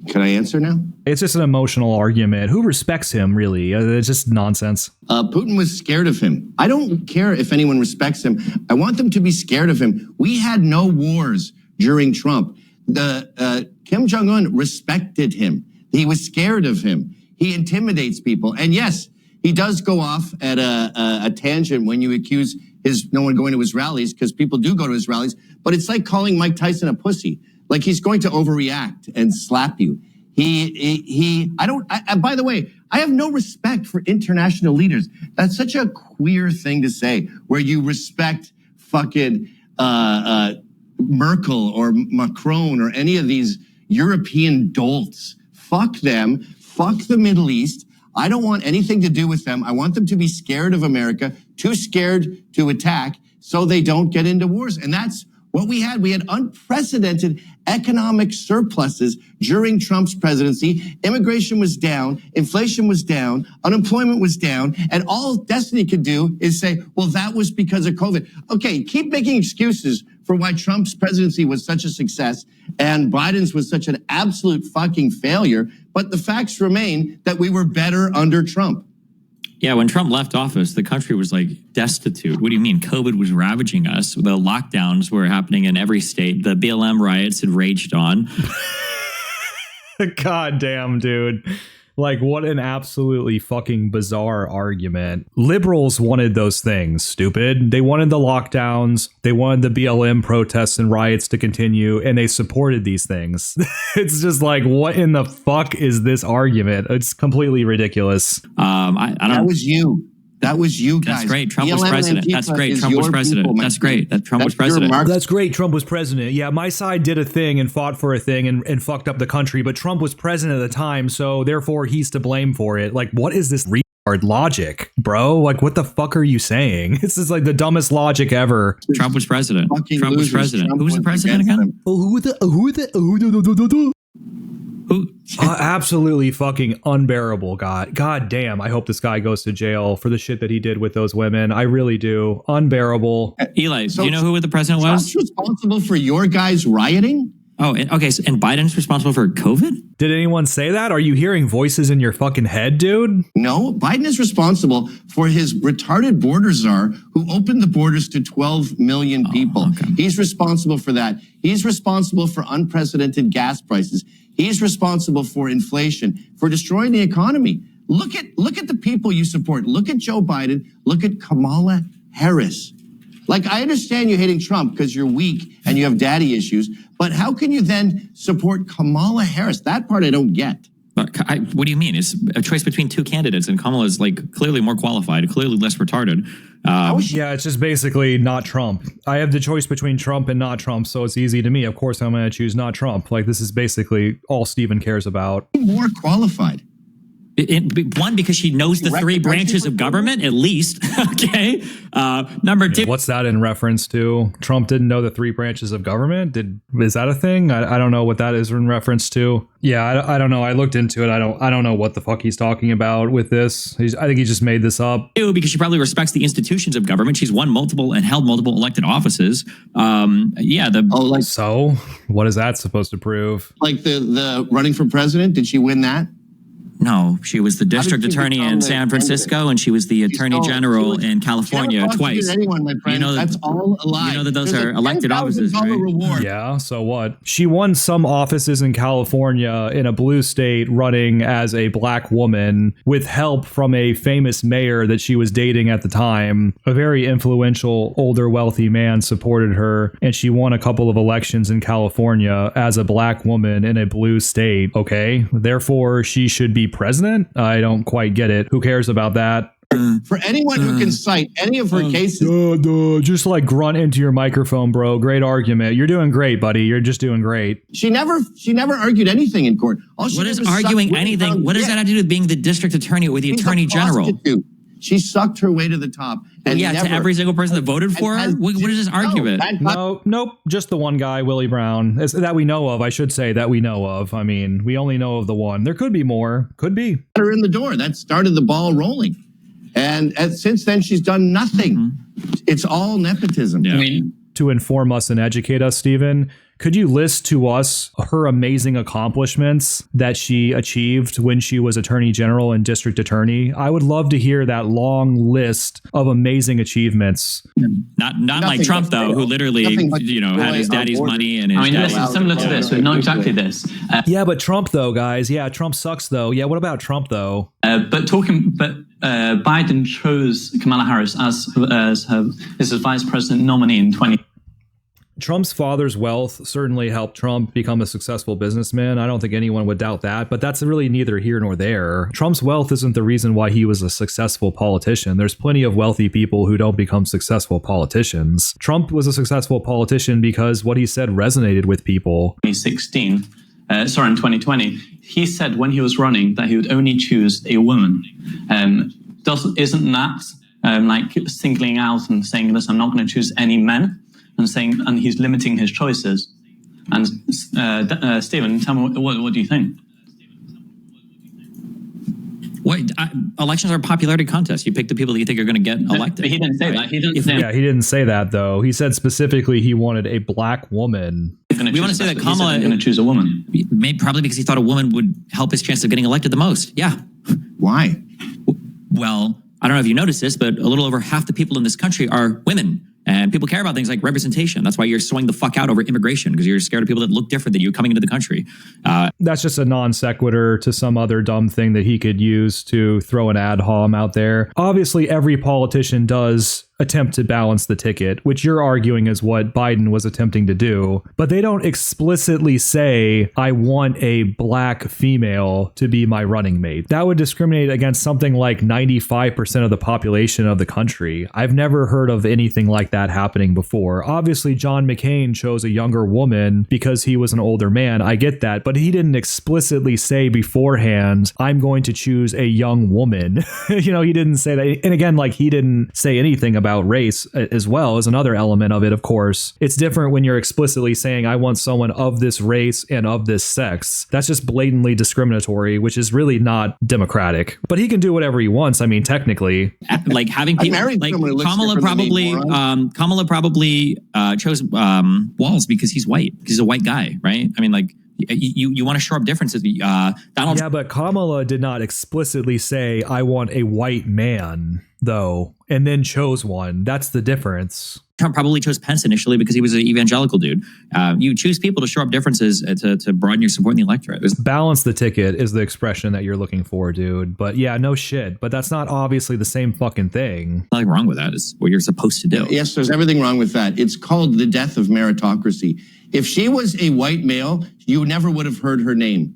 Can I answer now? It's just an emotional argument. Who respects him, really? It's just nonsense. Putin was scared of him. I don't care if anyone respects him. I want them to be scared of him. We had no wars during Trump. Kim Jong-un respected him. He was scared of him. He intimidates people. And yes, he does go off at a tangent when you accuse no one going to his rallies, because people do go to his rallies. But it's like calling Mike Tyson a pussy. Like, he's going to overreact and slap you. By the way, I have no respect for international leaders. That's such a queer thing to say, where you respect fucking Merkel or Macron or any of these European dolts. Fuck them. Fuck the Middle East. I don't want anything to do with them. I want them to be scared of America, too scared to attack, so they don't get into wars. And that's what we had. We had unprecedented economic surpluses during Trump's presidency. Immigration was down, inflation was down, unemployment was down, and all Destiny could do is say, well, that was because of COVID. Okay, keep making excuses for why Trump's presidency was such a success and Biden's was such an absolute fucking failure, but the facts remain that we were better under Trump. Yeah, when Trump left office, the country was like destitute. What do you mean? COVID was ravaging us. The lockdowns were happening in every state. The BLM riots had raged on. God damn, dude. Like, what an absolutely fucking bizarre argument. Liberals wanted those things, stupid. They wanted the lockdowns. They wanted the BLM protests and riots to continue, and they supported these things. It's just like, what in the fuck is this argument? It's completely ridiculous. I don't. That was you. That was you guys. That's great. Trump was president. That's great. Trump was president. That's great. That Trump was president. That's great. Trump was president. Yeah, my side did a thing and fought for a thing and fucked up the country, but Trump was president at the time, so therefore he's to blame for it. Like, what is this retard logic, bro? Like, what the fuck are you saying? This is like the dumbest logic ever. Trump was president. Trump was president. Who was the president again? Absolutely fucking unbearable. God damn. I hope this guy goes to jail for the shit that he did with those women. I really do. Unbearable. Eli, do you know who the president was? Trump's responsible for your guys rioting? Oh, okay. So, and Biden's responsible for COVID? Did anyone say that? Are you hearing voices in your fucking head, dude? No, Biden is responsible for his retarded border czar who opened the borders to 12 million people. Okay. He's responsible for that. He's responsible for unprecedented gas prices. He's responsible for inflation, for destroying the economy. Look at the people you support. Look at Joe Biden. Look at Kamala Harris. Like, I understand you hating Trump because you're weak and you have daddy issues, but how can you then support Kamala Harris? That part I don't get. What do you mean? It's a choice between two candidates, and Kamala is like clearly more qualified, clearly less retarded. Yeah, it's just basically not Trump. I have the choice between Trump and not Trump, so it's easy to me. Of course, I'm going to choose not Trump. Like, this is basically all Steven cares about. More qualified. One, because she knows the three branches of government, at least. Okay. Number two. What's that in reference to? Trump didn't know the three branches of government? Is that a thing? I don't know what that is in reference to. Yeah, I don't know. I looked into it. I don't know what the fuck he's talking about with this. I think he just made this up. Because she probably respects the institutions of government. She's won multiple and held multiple elected offices. So what is that supposed to prove? Like the running for president, did she win that? No, she was the district attorney in San Francisco, and she was the attorney general in California twice. Anyone, my friend. That's all a lie. You know that those are elected offices, right? Reward. Yeah, so what? She won some offices in California in a blue state running as a black woman with help from a famous mayor that she was dating at the time. A very influential, older, wealthy man supported her, and she won a couple of elections in California as a black woman in a blue state. Okay, therefore she should be president? I don't quite get it. Who cares about that? For anyone who can cite any of her cases. Just like grunt into your microphone, bro. Great argument. You're doing great, buddy. You're just doing great. She never argued anything in court. What is arguing anything? What does that have to do with being the district attorney or the attorney general? She sucked her way to the top. And to every single person that voted for her? What is this argument? Nope. Just the one guy, Willie Brown, that we know of. I should say that we know of. I mean, we only know of the one. There could be more. Could be. Her in the door. That started the ball rolling. And since then, she's done nothing. Mm-hmm. It's all nepotism. Yeah. I mean, to inform us and educate us, Stephen, could you list to us her amazing accomplishments that she achieved when she was attorney general and district attorney? I would love to hear that long list of amazing achievements. Not like Trump, though, who literally, had his daddy's money and his this is similar to this, but not exactly this. Yeah, but Trump, though, guys. Yeah, Trump sucks, though. Yeah, what about Trump, though? Biden chose Kamala Harris as his vice president nominee in 2020. Trump's father's wealth certainly helped Trump become a successful businessman. I don't think anyone would doubt that, but that's really neither here nor there. Trump's wealth isn't the reason why he was a successful politician. There's plenty of wealthy people who don't become successful politicians. Trump was a successful politician because what he said resonated with people. In 2020, he said when he was running that he would only choose a woman. Isn't that like singling out and saying, listen, I'm not going to choose any men? And he's limiting his choices. And Stephen, tell me what do you think? Elections are a popularity contest. You pick the people that you think are going to get elected. But he didn't say that. He didn't say that though. He said specifically he wanted a black woman. We want to say that Kamala is going to choose a woman. Probably because he thought a woman would help his chance of getting elected the most. Yeah. Why? Well, I don't know if you noticed this, but a little over half the people in this country are women. And people care about things like representation. That's why you're swinging the fuck out over immigration, because you're scared of people that look different than you coming into the country. That's just a non sequitur to some other dumb thing that he could use to throw an ad hom out there. Obviously, every politician does attempt to balance the ticket, which you're arguing is what Biden was attempting to do. But they don't explicitly say, I want a black female to be my running mate. That would discriminate against something like 95% of the population of the country. I've never heard of anything like that happening before. Obviously, John McCain chose a younger woman because he was an older man. I get that. But he didn't explicitly say beforehand, I'm going to choose a young woman. He didn't say that. And again, like he didn't say anything about about race as well as another element of it. Of course, it's different when you're explicitly saying, I want someone of this race and of this sex. That's just blatantly discriminatory, which is really not democratic. But he can do whatever he wants. I mean, technically, like having people like Kamala probably chose Walz because he's white. He's a white guy, right? I mean, like, you want to shore up differences. Donald. Yeah, but Kamala did not explicitly say, I want a white man, though, and then chose one. That's the difference. Trump probably chose Pence initially because he was an evangelical dude. You choose people to shore up differences to broaden your support in the electorate. Balance the ticket is the expression that you're looking for, dude. But yeah, no shit. But that's not obviously the same fucking thing. Nothing wrong with that. It's what you're supposed to do. Yes, there's everything wrong with that. It's called the death of meritocracy. If she was a white male, you never would have heard her name.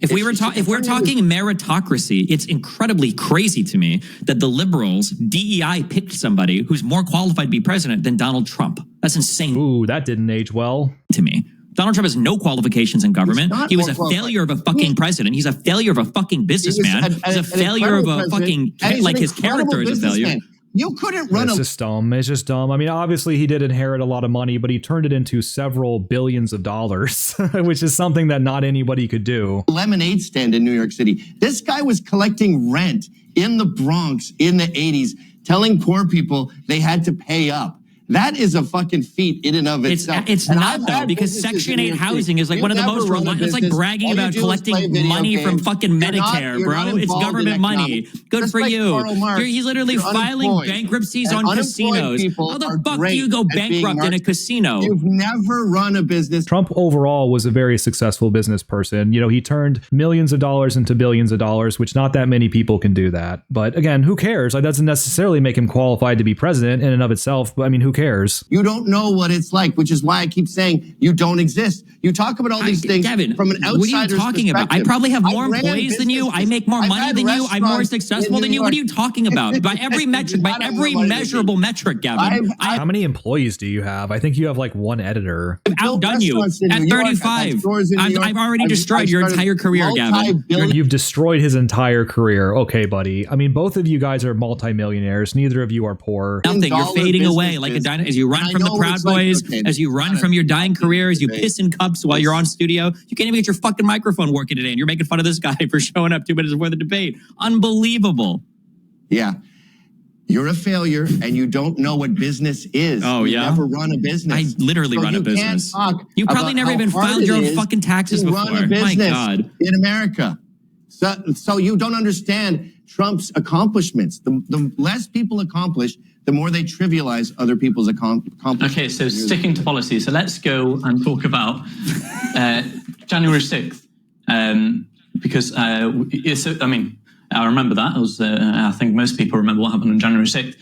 If we're talking meritocracy, it's incredibly crazy to me that the liberals, DEI, picked somebody who's more qualified to be president than Donald Trump. That's insane. Ooh, that didn't age well. To me. Donald Trump has no qualifications in government. He was a failure of a fucking president. He's a failure of a fucking businessman. He's a failure of a fucking, like his character is a failure. You couldn't run It's just dumb. It's just dumb. I mean, obviously he did inherit a lot of money, but he turned it into several billions of dollars, which is something that not anybody could do. Lemonade stand in New York City. This guy was collecting rent in the Bronx in the 80s, telling poor people they had to pay up. That is a fucking feat in and of itself. It's not, though, because Section 8 housing is like one of the most it's like bragging about collecting money from fucking Medicare, bro. It's government money. Good for you. He's literally filing bankruptcies on casinos. How the fuck do you go bankrupt in a casino? You've never run a business. Trump overall was a very successful business person. You know, he turned millions of dollars into billions of dollars, which not that many people can do that. But again, who cares? That doesn't necessarily make him qualified to be president in and of itself. But I mean, who cares? You don't know what it's like, which is why I keep saying you don't exist. You talk about all these things, Gavin, from an outsider's what are you talking about? I probably have more employees than you. I make more money than you. I'm more successful than you. What are you talking about? By every metric, by every measurable metric, Gavin. How many employees do you have? I think you have like one editor. I've outdone you at 35. I've already destroyed your entire career, Gavin. You've destroyed his entire career. Okay, buddy. I mean, both of you guys are multimillionaires. Neither of you are poor. Nothing. You're fading away like a dynasty. As you run from the Proud Boys, as you run from your dying career, as you piss in cups while you're on studio, you can't even get your fucking microphone working today, and you're making fun of this guy for showing up 2 minutes before the debate. Unbelievable. Yeah. You're a failure, and you don't know what business is. Oh, yeah? You never run a business. I literally run a business. You probably never even filed your own fucking taxes before. Run a business My God. in America. So you don't understand Trump's accomplishments. The less people accomplish, the more they trivialize other people's accomplishments. Okay, so sticking to policy. So let's go and talk about January 6th. Because, I mean, I remember that. It was, I think most people remember what happened on January 6th.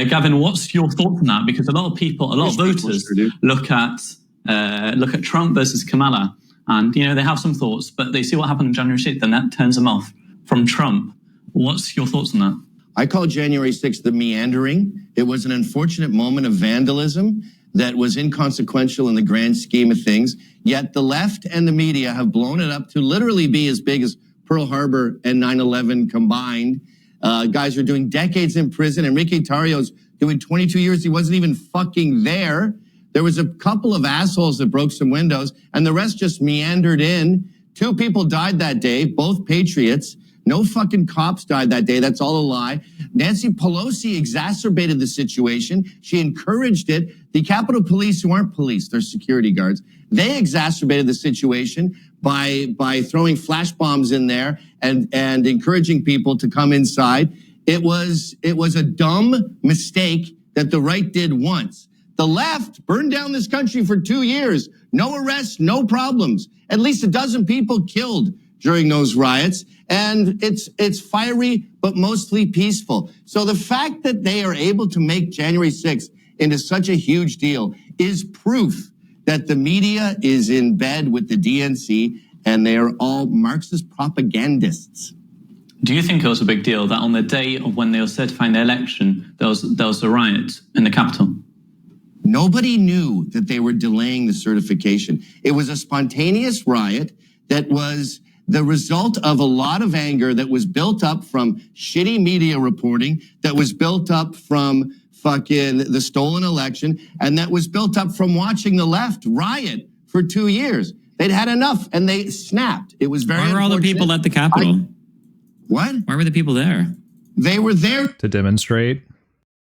Gavin, what's your thoughts on that? Because a lot of people, a lot of voters look at Trump versus Kamala, and, you know, they have some thoughts, but they see what happened on January 6th, and that turns them off from Trump. What's your thoughts on that? I call January 6th the meandering. It was an unfortunate moment of vandalism that was inconsequential in the grand scheme of things. Yet the left and the media have blown it up to literally be as big as Pearl Harbor and 9/11 combined. Guys are doing decades in prison. Enrique Tarrio's doing 22 years. He wasn't even fucking there. There was a couple of assholes that broke some windows, and the rest just meandered in. 2 people died that day, both patriots. No fucking cops died that day. That's all a lie. Nancy Pelosi exacerbated the situation. She encouraged it. The Capitol Police, who aren't police, they're security guards, they exacerbated the situation by throwing flash bombs in there and encouraging people to come inside. It was a dumb mistake that the right did once. The left burned down this country for 2 years. No arrests, no problems. At least 12 people killed during those riots. And it's fiery, but mostly peaceful. So the fact that they are able to make January 6th into such a huge deal is proof that the media is in bed with the DNC and they are all Marxist propagandists. Do you think it was a big deal that on the day of when they were certifying the election, there was a riot in the Capitol? Nobody knew that they were delaying the certification. It was a spontaneous riot that was the result of a lot of anger that was built up from shitty media reporting, that was built up from the stolen election, and that was built up from watching the left riot for 2 years. They'd had enough, and they snapped. It was very. Why were all the people at the Capitol? What? Why were the people there? They were there To demonstrate.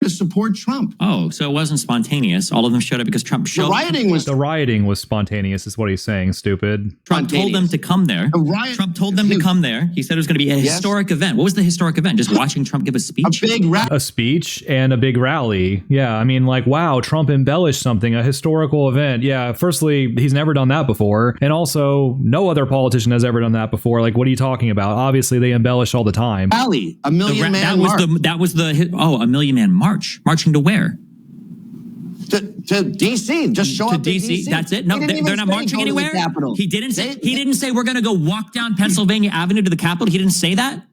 to support Trump. Oh, so it wasn't spontaneous. All of them showed up because Trump showed up. The rioting was spontaneous, is what he's saying, stupid. Trump told them to come there. Trump told them to come there. He said it was going to be a historic event. What was the historic event? Just watching Trump give a speech? A speech and a big rally. Yeah, I mean, like, wow, Trump embellished something, a historical event. Yeah, firstly, he's never done that before. And also, no other politician has ever done that before. Like, what are you talking about? Obviously, they embellish all the time. Rally, a million man march. A million man march. Marching to where? To D.C. Just show up to D.C. That's it. No, they're not marching anywhere. He didn't say. He didn't say we're going to go walk down Pennsylvania Avenue to the Capitol. He didn't say that.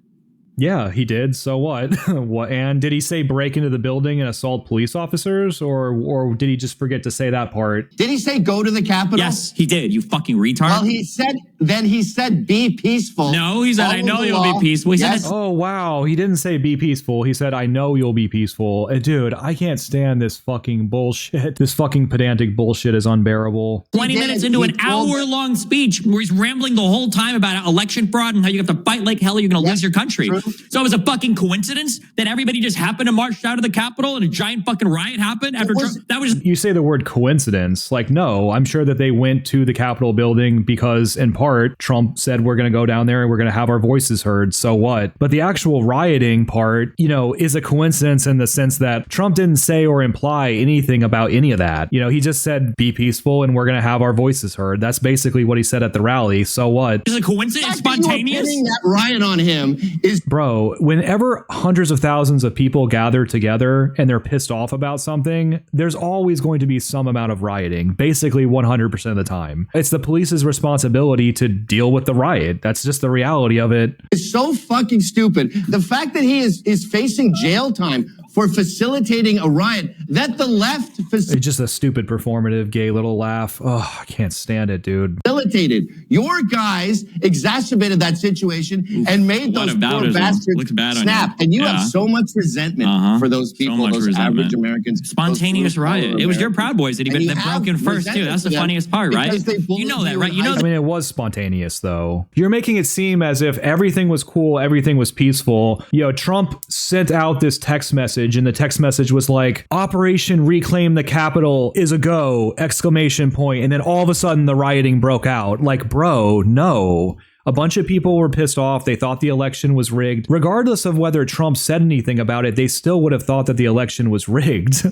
Yeah, he did. So what? What? And did he say break into the building and assault police officers, or did he just forget to say that part? Did he say go to the Capitol? Yes, he did. You fucking retard. Well, he said be peaceful. No, he said I know you'll be peaceful. He said, oh wow, he didn't say be peaceful. He said I know you'll be peaceful. Dude, I can't stand this fucking bullshit. This fucking pedantic bullshit is unbearable. 20 minutes into an hour-long speech where he's rambling the whole time about election fraud and how you have to fight like hell or you're going to lose your country. True. So it was a fucking coincidence that everybody just happened to march out of the Capitol and a giant fucking riot happened after Trump. That was. You say the word coincidence. Like, no, I'm sure that they went to the Capitol building because, in part, Trump said we're going to go down there and we're going to have our voices heard. So what? But the actual rioting part, is a coincidence in the sense that Trump didn't say or imply anything about any of that. He just said be peaceful and we're going to have our voices heard. That's basically what he said at the rally. So what? Is it a coincidence? Spontaneous? That riot on him is. Bro, whenever hundreds of thousands of people gather together and they're pissed off about something, there's always going to be some amount of rioting, basically 100% of the time. It's the police's responsibility to deal with the riot. That's just the reality of it. It's so fucking stupid. The fact that he is facing jail time for facilitating a riot that the left it's just a stupid performative gay little laugh. Oh, I can't stand it, dude. Facilitated. Your guys exacerbated that situation and made those poor bastards snap. And you have so much resentment for those people, those average Americans. Spontaneous riot. It was your Proud Boys that broke in first, too. That's the funniest part, right? You know that, right? I mean, it was spontaneous, though. You're making it seem as if everything was cool, everything was peaceful. Trump sent out this text message, and the text message was like, Operation Reclaim the Capitol is a go! ! And then all of a sudden the rioting broke out. Like, bro, no. A bunch of people were pissed off. They thought the election was rigged. Regardless of whether Trump said anything about it, they still would have thought that the election was rigged.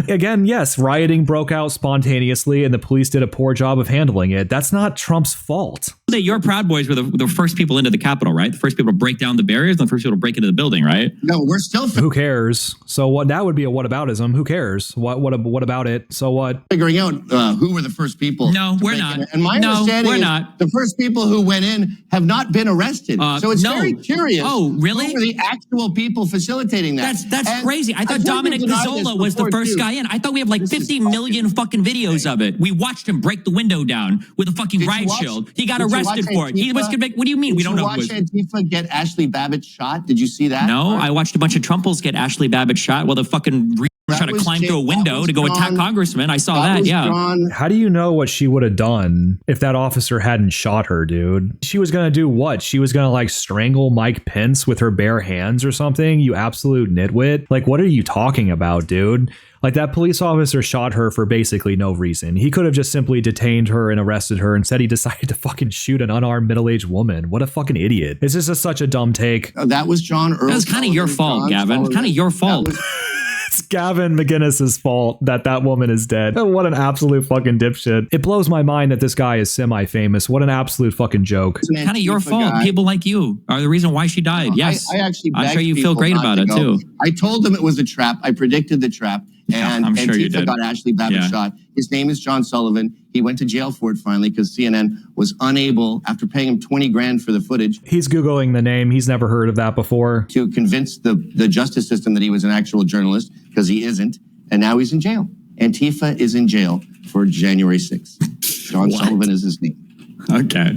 Again, yes, rioting broke out spontaneously and the police did a poor job of handling it. That's not Trump's fault. Your Proud Boys were the first people into the Capitol, right? The first people to break down the barriers and the first people to break into the building, right? No, we're still... Who cares? So what? That would be a whataboutism. Who cares? What about it? So what? Figuring out who were the first people. No, we're not. And my understanding is the first people who went in have not been arrested. So it's very curious. Oh, really? Who were the actual people facilitating that? That's crazy. I thought Dominic Pizzola was the first guy in. I thought we have like 50 million fucking videos of it. We watched him break the window down with a fucking riot shield. He got arrested for it. He was convicted. What do you mean? We don't know who was. Did you watch Antifa get Ashley Babbitt shot? Did you see that? No, I watched a bunch of Trumples get Ashley Babbitt shot while the fucking trying to climb through a window to go attack congressmen. I saw that, yeah. How do you know what she would have done if that officer hadn't shot her, dude? She was going to do what? She was going to like strangle Mike Pence with her bare hands or something? You absolute nitwit. Like, what are you talking about, dude? Like, that police officer shot her for basically no reason. He could have just simply detained her and arrested her. Instead, he decided to fucking shoot an unarmed middle-aged woman. What a fucking idiot. This is such a dumb take. That was John Earl. That was kind of your fault, Gavin. Kind of your fault. It's Gavin McInnes' fault that woman is dead. What an absolute fucking dipshit. It blows my mind that this guy is semi-famous. What an absolute fucking joke. It's kind of your fault. People like you are the reason why she died. Yes. I'm sure you feel great about it, too. I told them it was a trap. I predicted the trap. And I'm sure you did. got Ashley Babbitt shot. His name is John Sullivan. He went to jail for it finally because CNN was unable, after paying him $20,000 for the footage. He's Googling the name. He's never heard of that before. To convince the justice system that he was an actual journalist, because he isn't. And now he's in jail. Antifa is in jail for January 6th. John Sullivan is his name. Okay.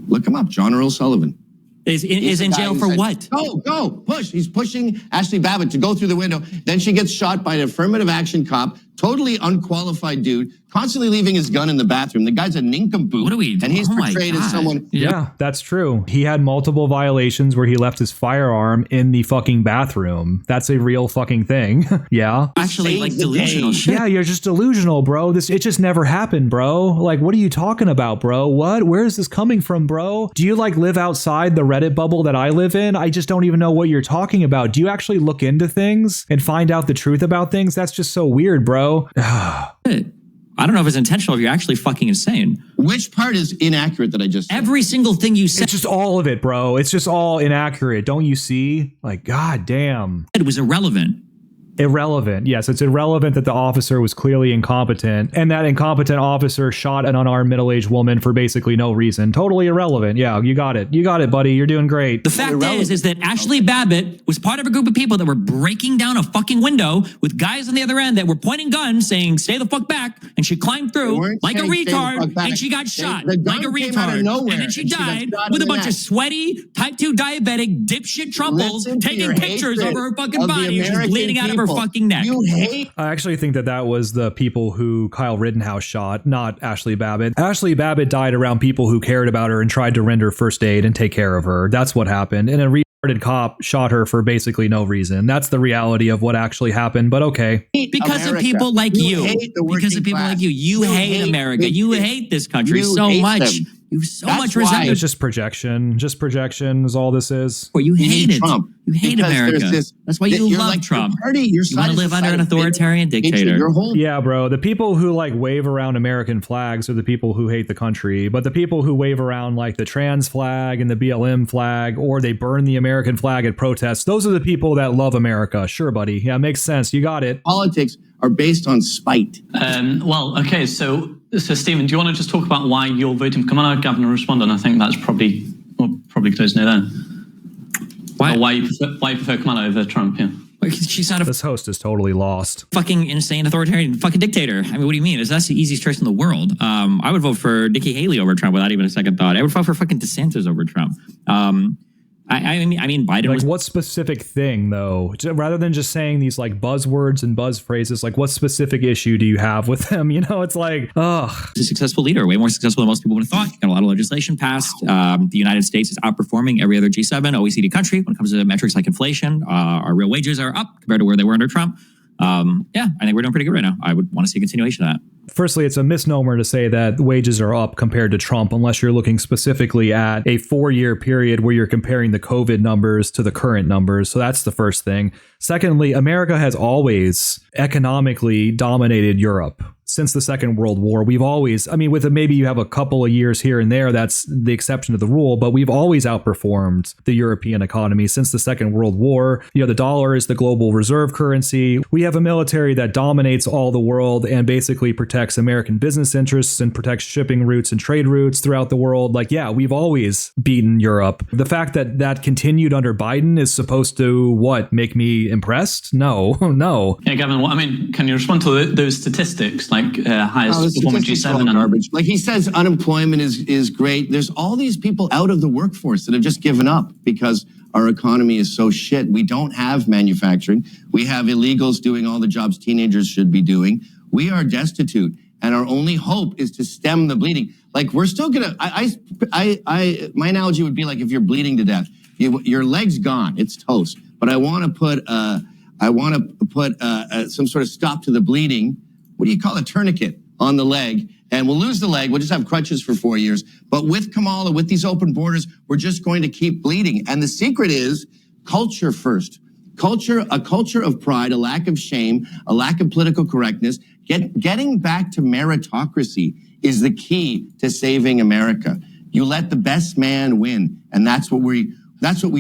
Look him up, John Earl Sullivan. Is in jail for what? Go, push. He's pushing Ashley Babbitt to go through the window. Then she gets shot by an affirmative action cop, totally unqualified dude, constantly leaving his gun in the bathroom. The guy's a nincompoop. What are we doing? And he's portrayed as someone. Yeah, that's true. He had multiple violations where he left his firearm in the fucking bathroom. That's a real fucking thing. Yeah. Actually, like delusional shit. Yeah, you're just delusional, bro. It just never happened, bro. Like, what are you talking about, bro? What? Where is this coming from, bro? Do you like live outside the Reddit bubble that I live in? I just don't even know what you're talking about. Do you actually look into things and find out the truth about things? That's just so weird, bro. I don't know if it's intentional, if you're actually fucking insane. Which part is inaccurate that I just said? Every single thing you said. It's just all of it, bro. It's just all inaccurate. Don't you see? Like, god damn. It was irrelevant. Irrelevant. Yes, it's irrelevant that the officer was clearly incompetent and that incompetent officer shot an unarmed middle-aged woman for basically no reason. Totally irrelevant. Yeah, you got it. You got it, buddy. You're doing great. The fact is that Ashley Babbitt was part of a group of people that were breaking down a fucking window with guys on the other end that were pointing guns saying, stay the fuck back. And she climbed through like a retard and she got shot like a retard. And then she died with a bunch of sweaty type 2 diabetic dipshit Trumples taking pictures over her fucking body. She was bleeding out of her fucking neck. I actually think that was the people who Kyle Rittenhouse shot, not Ashley Babbitt. Ashley Babbitt died around people who cared about her and tried to render first aid and take care of her. That's what happened. And a retarded cop shot her for basically no reason. That's the reality of what actually happened, but okay. Because of people like you. Because of people like you. You hate America. You hate this country so much. You have so much resentment. It's just projection. Just projection is all this is. Well, you hate it. Trump. You hate America. That's why you love Trump. You want to live under an authoritarian dictator. Yeah, bro. The people who like wave around American flags are the people who hate the country. But the people who wave around like the trans flag and the BLM flag, or they burn the American flag at protests, those are the people that love America. Sure, buddy. Yeah, makes sense. You got it. Politics are based on spite. Well, okay, so Stephen, do you want to just talk about why you're voting for Kamala? Gavin will respond, and I think that's probably close to know then. Why you prefer Kamala over Trump? Yeah. She's not This host is totally lost. Fucking insane authoritarian fucking dictator. I mean, what do you mean? That's the easiest choice in the world. I would vote for Nikki Haley over Trump without even a second thought. I would vote for fucking DeSantis over Trump. I mean, Biden. Like, what specific thing, though? Rather than just saying these like buzzwords and buzz phrases, like, what specific issue do you have with them? You know, it's like, ugh. He's a successful leader, way more successful than most people would have thought. Got a lot of legislation passed. The United States is outperforming every other G7 OECD country when it comes to metrics like inflation. Our real wages are up compared to where they were under Trump. Yeah, I think we're doing pretty good right now. I would want to see a continuation of that. Firstly, it's a misnomer to say that wages are up compared to Trump unless you're looking specifically at a 4-year period where you're comparing the COVID numbers to the current numbers. So that's the first thing. Secondly, America has always economically dominated Europe. Since the Second World War, we've always, I mean, with maybe you have a couple of years here and there, that's the exception to the rule, but we've always outperformed the European economy since the Second World War. You know, the dollar is the global reserve currency. We have a military that dominates all the world and basically protects American business interests and protects shipping routes and trade routes throughout the world. Like, yeah, we've always beaten Europe. The fact that that continued under Biden is supposed to, what, make me impressed? No. Yeah, Gavin, I mean, can you respond to those statistics? Like highest performing G7 and garbage. Like he says, unemployment is great. There's all these people out of the workforce that have just given up because our economy is so shit. We don't have manufacturing. We have illegals doing all the jobs teenagers should be doing. We are destitute, and our only hope is to stem the bleeding. Like we're still gonna. My analogy would be like if you're bleeding to death, your leg's gone, it's toast. But I want to put some sort of stop to the bleeding. What do you call a tourniquet on the leg? And we'll lose the leg. We'll just have crutches for 4 years. But with Kamala, with these open borders, we're just going to keep bleeding. And the secret is culture first. A culture of pride, a lack of shame, a lack of political correctness. Getting back to meritocracy is the key to saving America. You let the best man win. And that's what we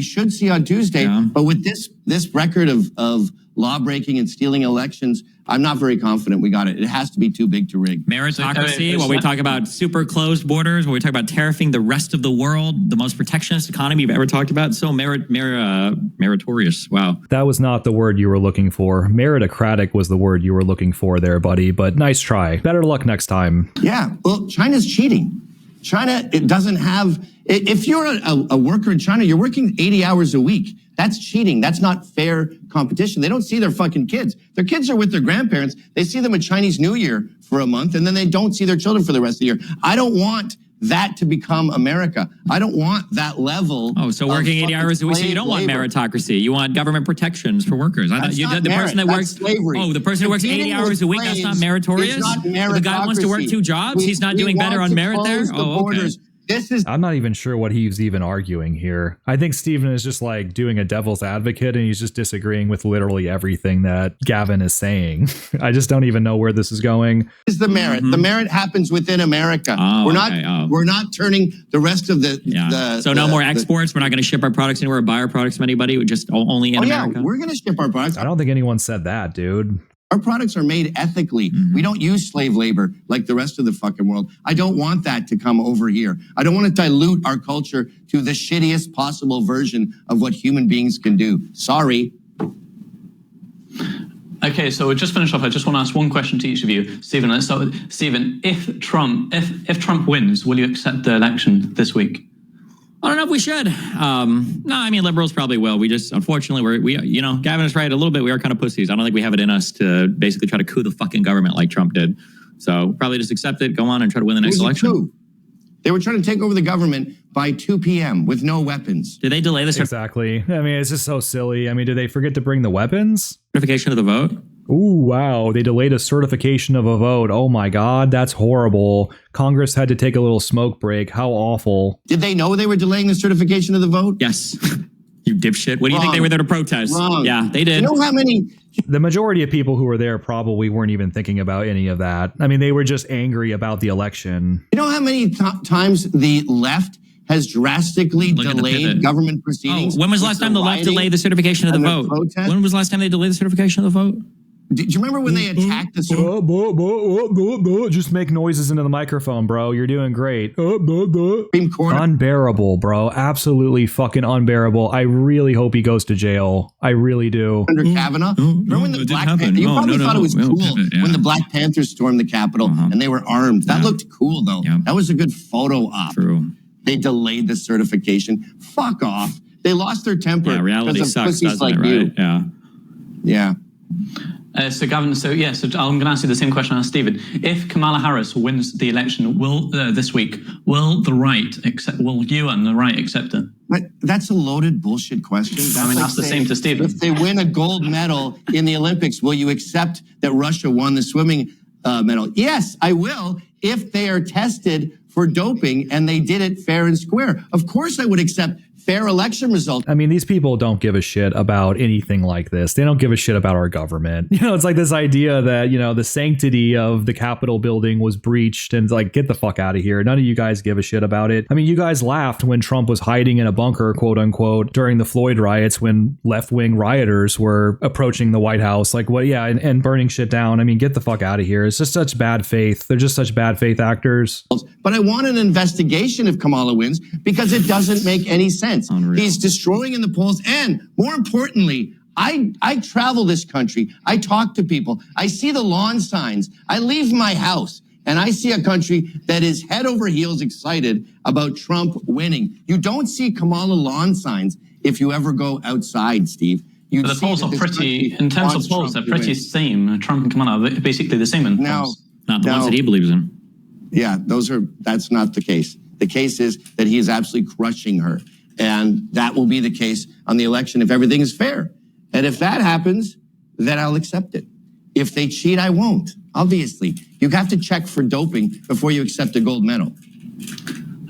should see on Tuesday. Yeah. But with this record of law breaking and stealing elections, I'm not very confident we got it. It has to be too big to rig. Meritocracy, while we talk about super closed borders, while we talk about tariffing the rest of the world, the most protectionist economy you've ever talked about, so meritorious. Wow. That was not the word you were looking for. Meritocratic was the word you were looking for there, buddy, but nice try. Better luck next time. Yeah, well, China's cheating. China, it doesn't have, if you're a worker in China, you're working 80 hours a week. That's cheating. That's not fair competition. They don't see their fucking kids. Their kids are with their grandparents. They see them at Chinese New Year for a month, and then they don't see their children for the rest of the year. I don't want that to become America. I don't want that level. Oh, so working 80 hours a week. So you don't want meritocracy. You want government protections for workers. I thought the person that works slavery. Oh, the person who works 80 hours a week, that's not meritorious? The guy wants to work 2 jobs? He's not doing better on merit there? Oh, okay. I'm not even sure what he's even arguing here. I think Stephen is just like doing a devil's advocate, and he's just disagreeing with literally everything that Gavin is saying. I just don't even know where this is going. Is the merit? The merit happens within America. We're not turning the rest of no more exports. We're not going to ship our products anywhere or buy our products from anybody. We're just only in America. Yeah, we're going to ship our products. I don't think anyone said that, dude. Our products are made ethically. We don't use slave labor like the rest of the fucking world. I don't want that to come over here. I don't want to dilute our culture to the shittiest possible version of what human beings can do. Sorry. Okay, so we'll just finish off. I just want to ask one question to each of you. Stephen, let's start with Stephen. If Trump wins, will you accept the election this week? I don't know if we should. No, I mean, liberals probably will. We just, unfortunately, Gavin is right a little bit. We are kind of pussies. I don't think we have it in us to basically try to coup the fucking government like Trump did. So probably just accept it, go on and try to win the next election. Coup. They were trying to take over the government by 2 p.m. with no weapons. Did they delay this? Exactly. I mean, it's just so silly. I mean, did they forget to bring the weapons? Certification of the vote? Ooh, wow. They delayed a certification of a vote. Oh my God, that's horrible. Congress had to take a little smoke break. How awful. Did they know they were delaying the certification of the vote? Yes. You dipshit. What do you think they were there to protest? Wrong. Yeah, they did. You know how many... The majority of people who were there probably weren't even thinking about any of that. I mean, they were just angry about the election. You know how many times the left has drastically delayed government proceedings? When was the last time the left delayed the certification of the vote? When was the last time they delayed the certification of the vote? Did you remember when they attacked the... Just make noises into the microphone, bro. You're doing great. Unbearable, bro. Absolutely fucking unbearable. I really hope he goes to jail. I really do. Under Kavanaugh? Remember when the Black Panthers... You probably thought it was cool when the Black Panthers stormed the Capitol and they were armed. That looked cool, though. That was a good photo op. True. They delayed the certification. Fuck off. They lost their temper. Yeah, reality sucks, doesn't it, right? Yeah. Yeah. So Gavin, I'm going to ask you the same question as Stephen. If Kamala Harris wins the election this week, will you and the right accept it? But that's a loaded bullshit question. That's the same to Stephen. If they win a gold medal in the Olympics, will you accept that Russia won the swimming medal? Yes, I will, if they are tested for doping and they did it fair and square. Of course I would accept fair election results. I mean, these people don't give a shit about anything like this. They don't give a shit about our government. It's like this idea that, the sanctity of the Capitol building was breached and like, get the fuck out of here. None of you guys give a shit about it. I mean, you guys laughed when Trump was hiding in a bunker, quote unquote, during the Floyd riots when left-wing rioters were approaching the White House. Like, what? Yeah. And burning shit down. I mean, get the fuck out of here. It's just such bad faith. They're just such bad faith actors. But I want an investigation if Kamala wins because it doesn't make any sense. Unreal. He's destroying in the polls. And more importantly, I travel this country. I talk to people. I see the lawn signs. I leave my house and I see a country that is head over heels excited about Trump winning. You don't see Kamala lawn signs if you ever go outside, Steve. But the polls are pretty, in terms of polls, they're pretty same. Trump and Kamala are basically the same in polls. Not the ones that he believes in. Yeah, that's not the case. The case is that he is absolutely crushing her. And that will be the case on the election if everything is fair. And if that happens, then I'll accept it. If they cheat, I won't. Obviously, you have to check for doping before you accept a gold medal.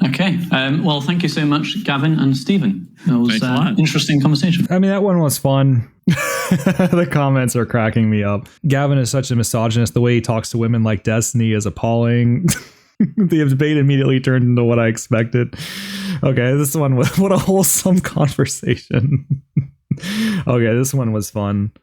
Okay. Well, thank you so much, Gavin and Stephen. That was an interesting conversation. I mean, that one was fun. The comments are cracking me up. Gavin is such a misogynist. The way he talks to women like Destiny is appalling. The debate immediately turned into what I expected. Okay, this one was what a wholesome conversation. Okay, this one was fun.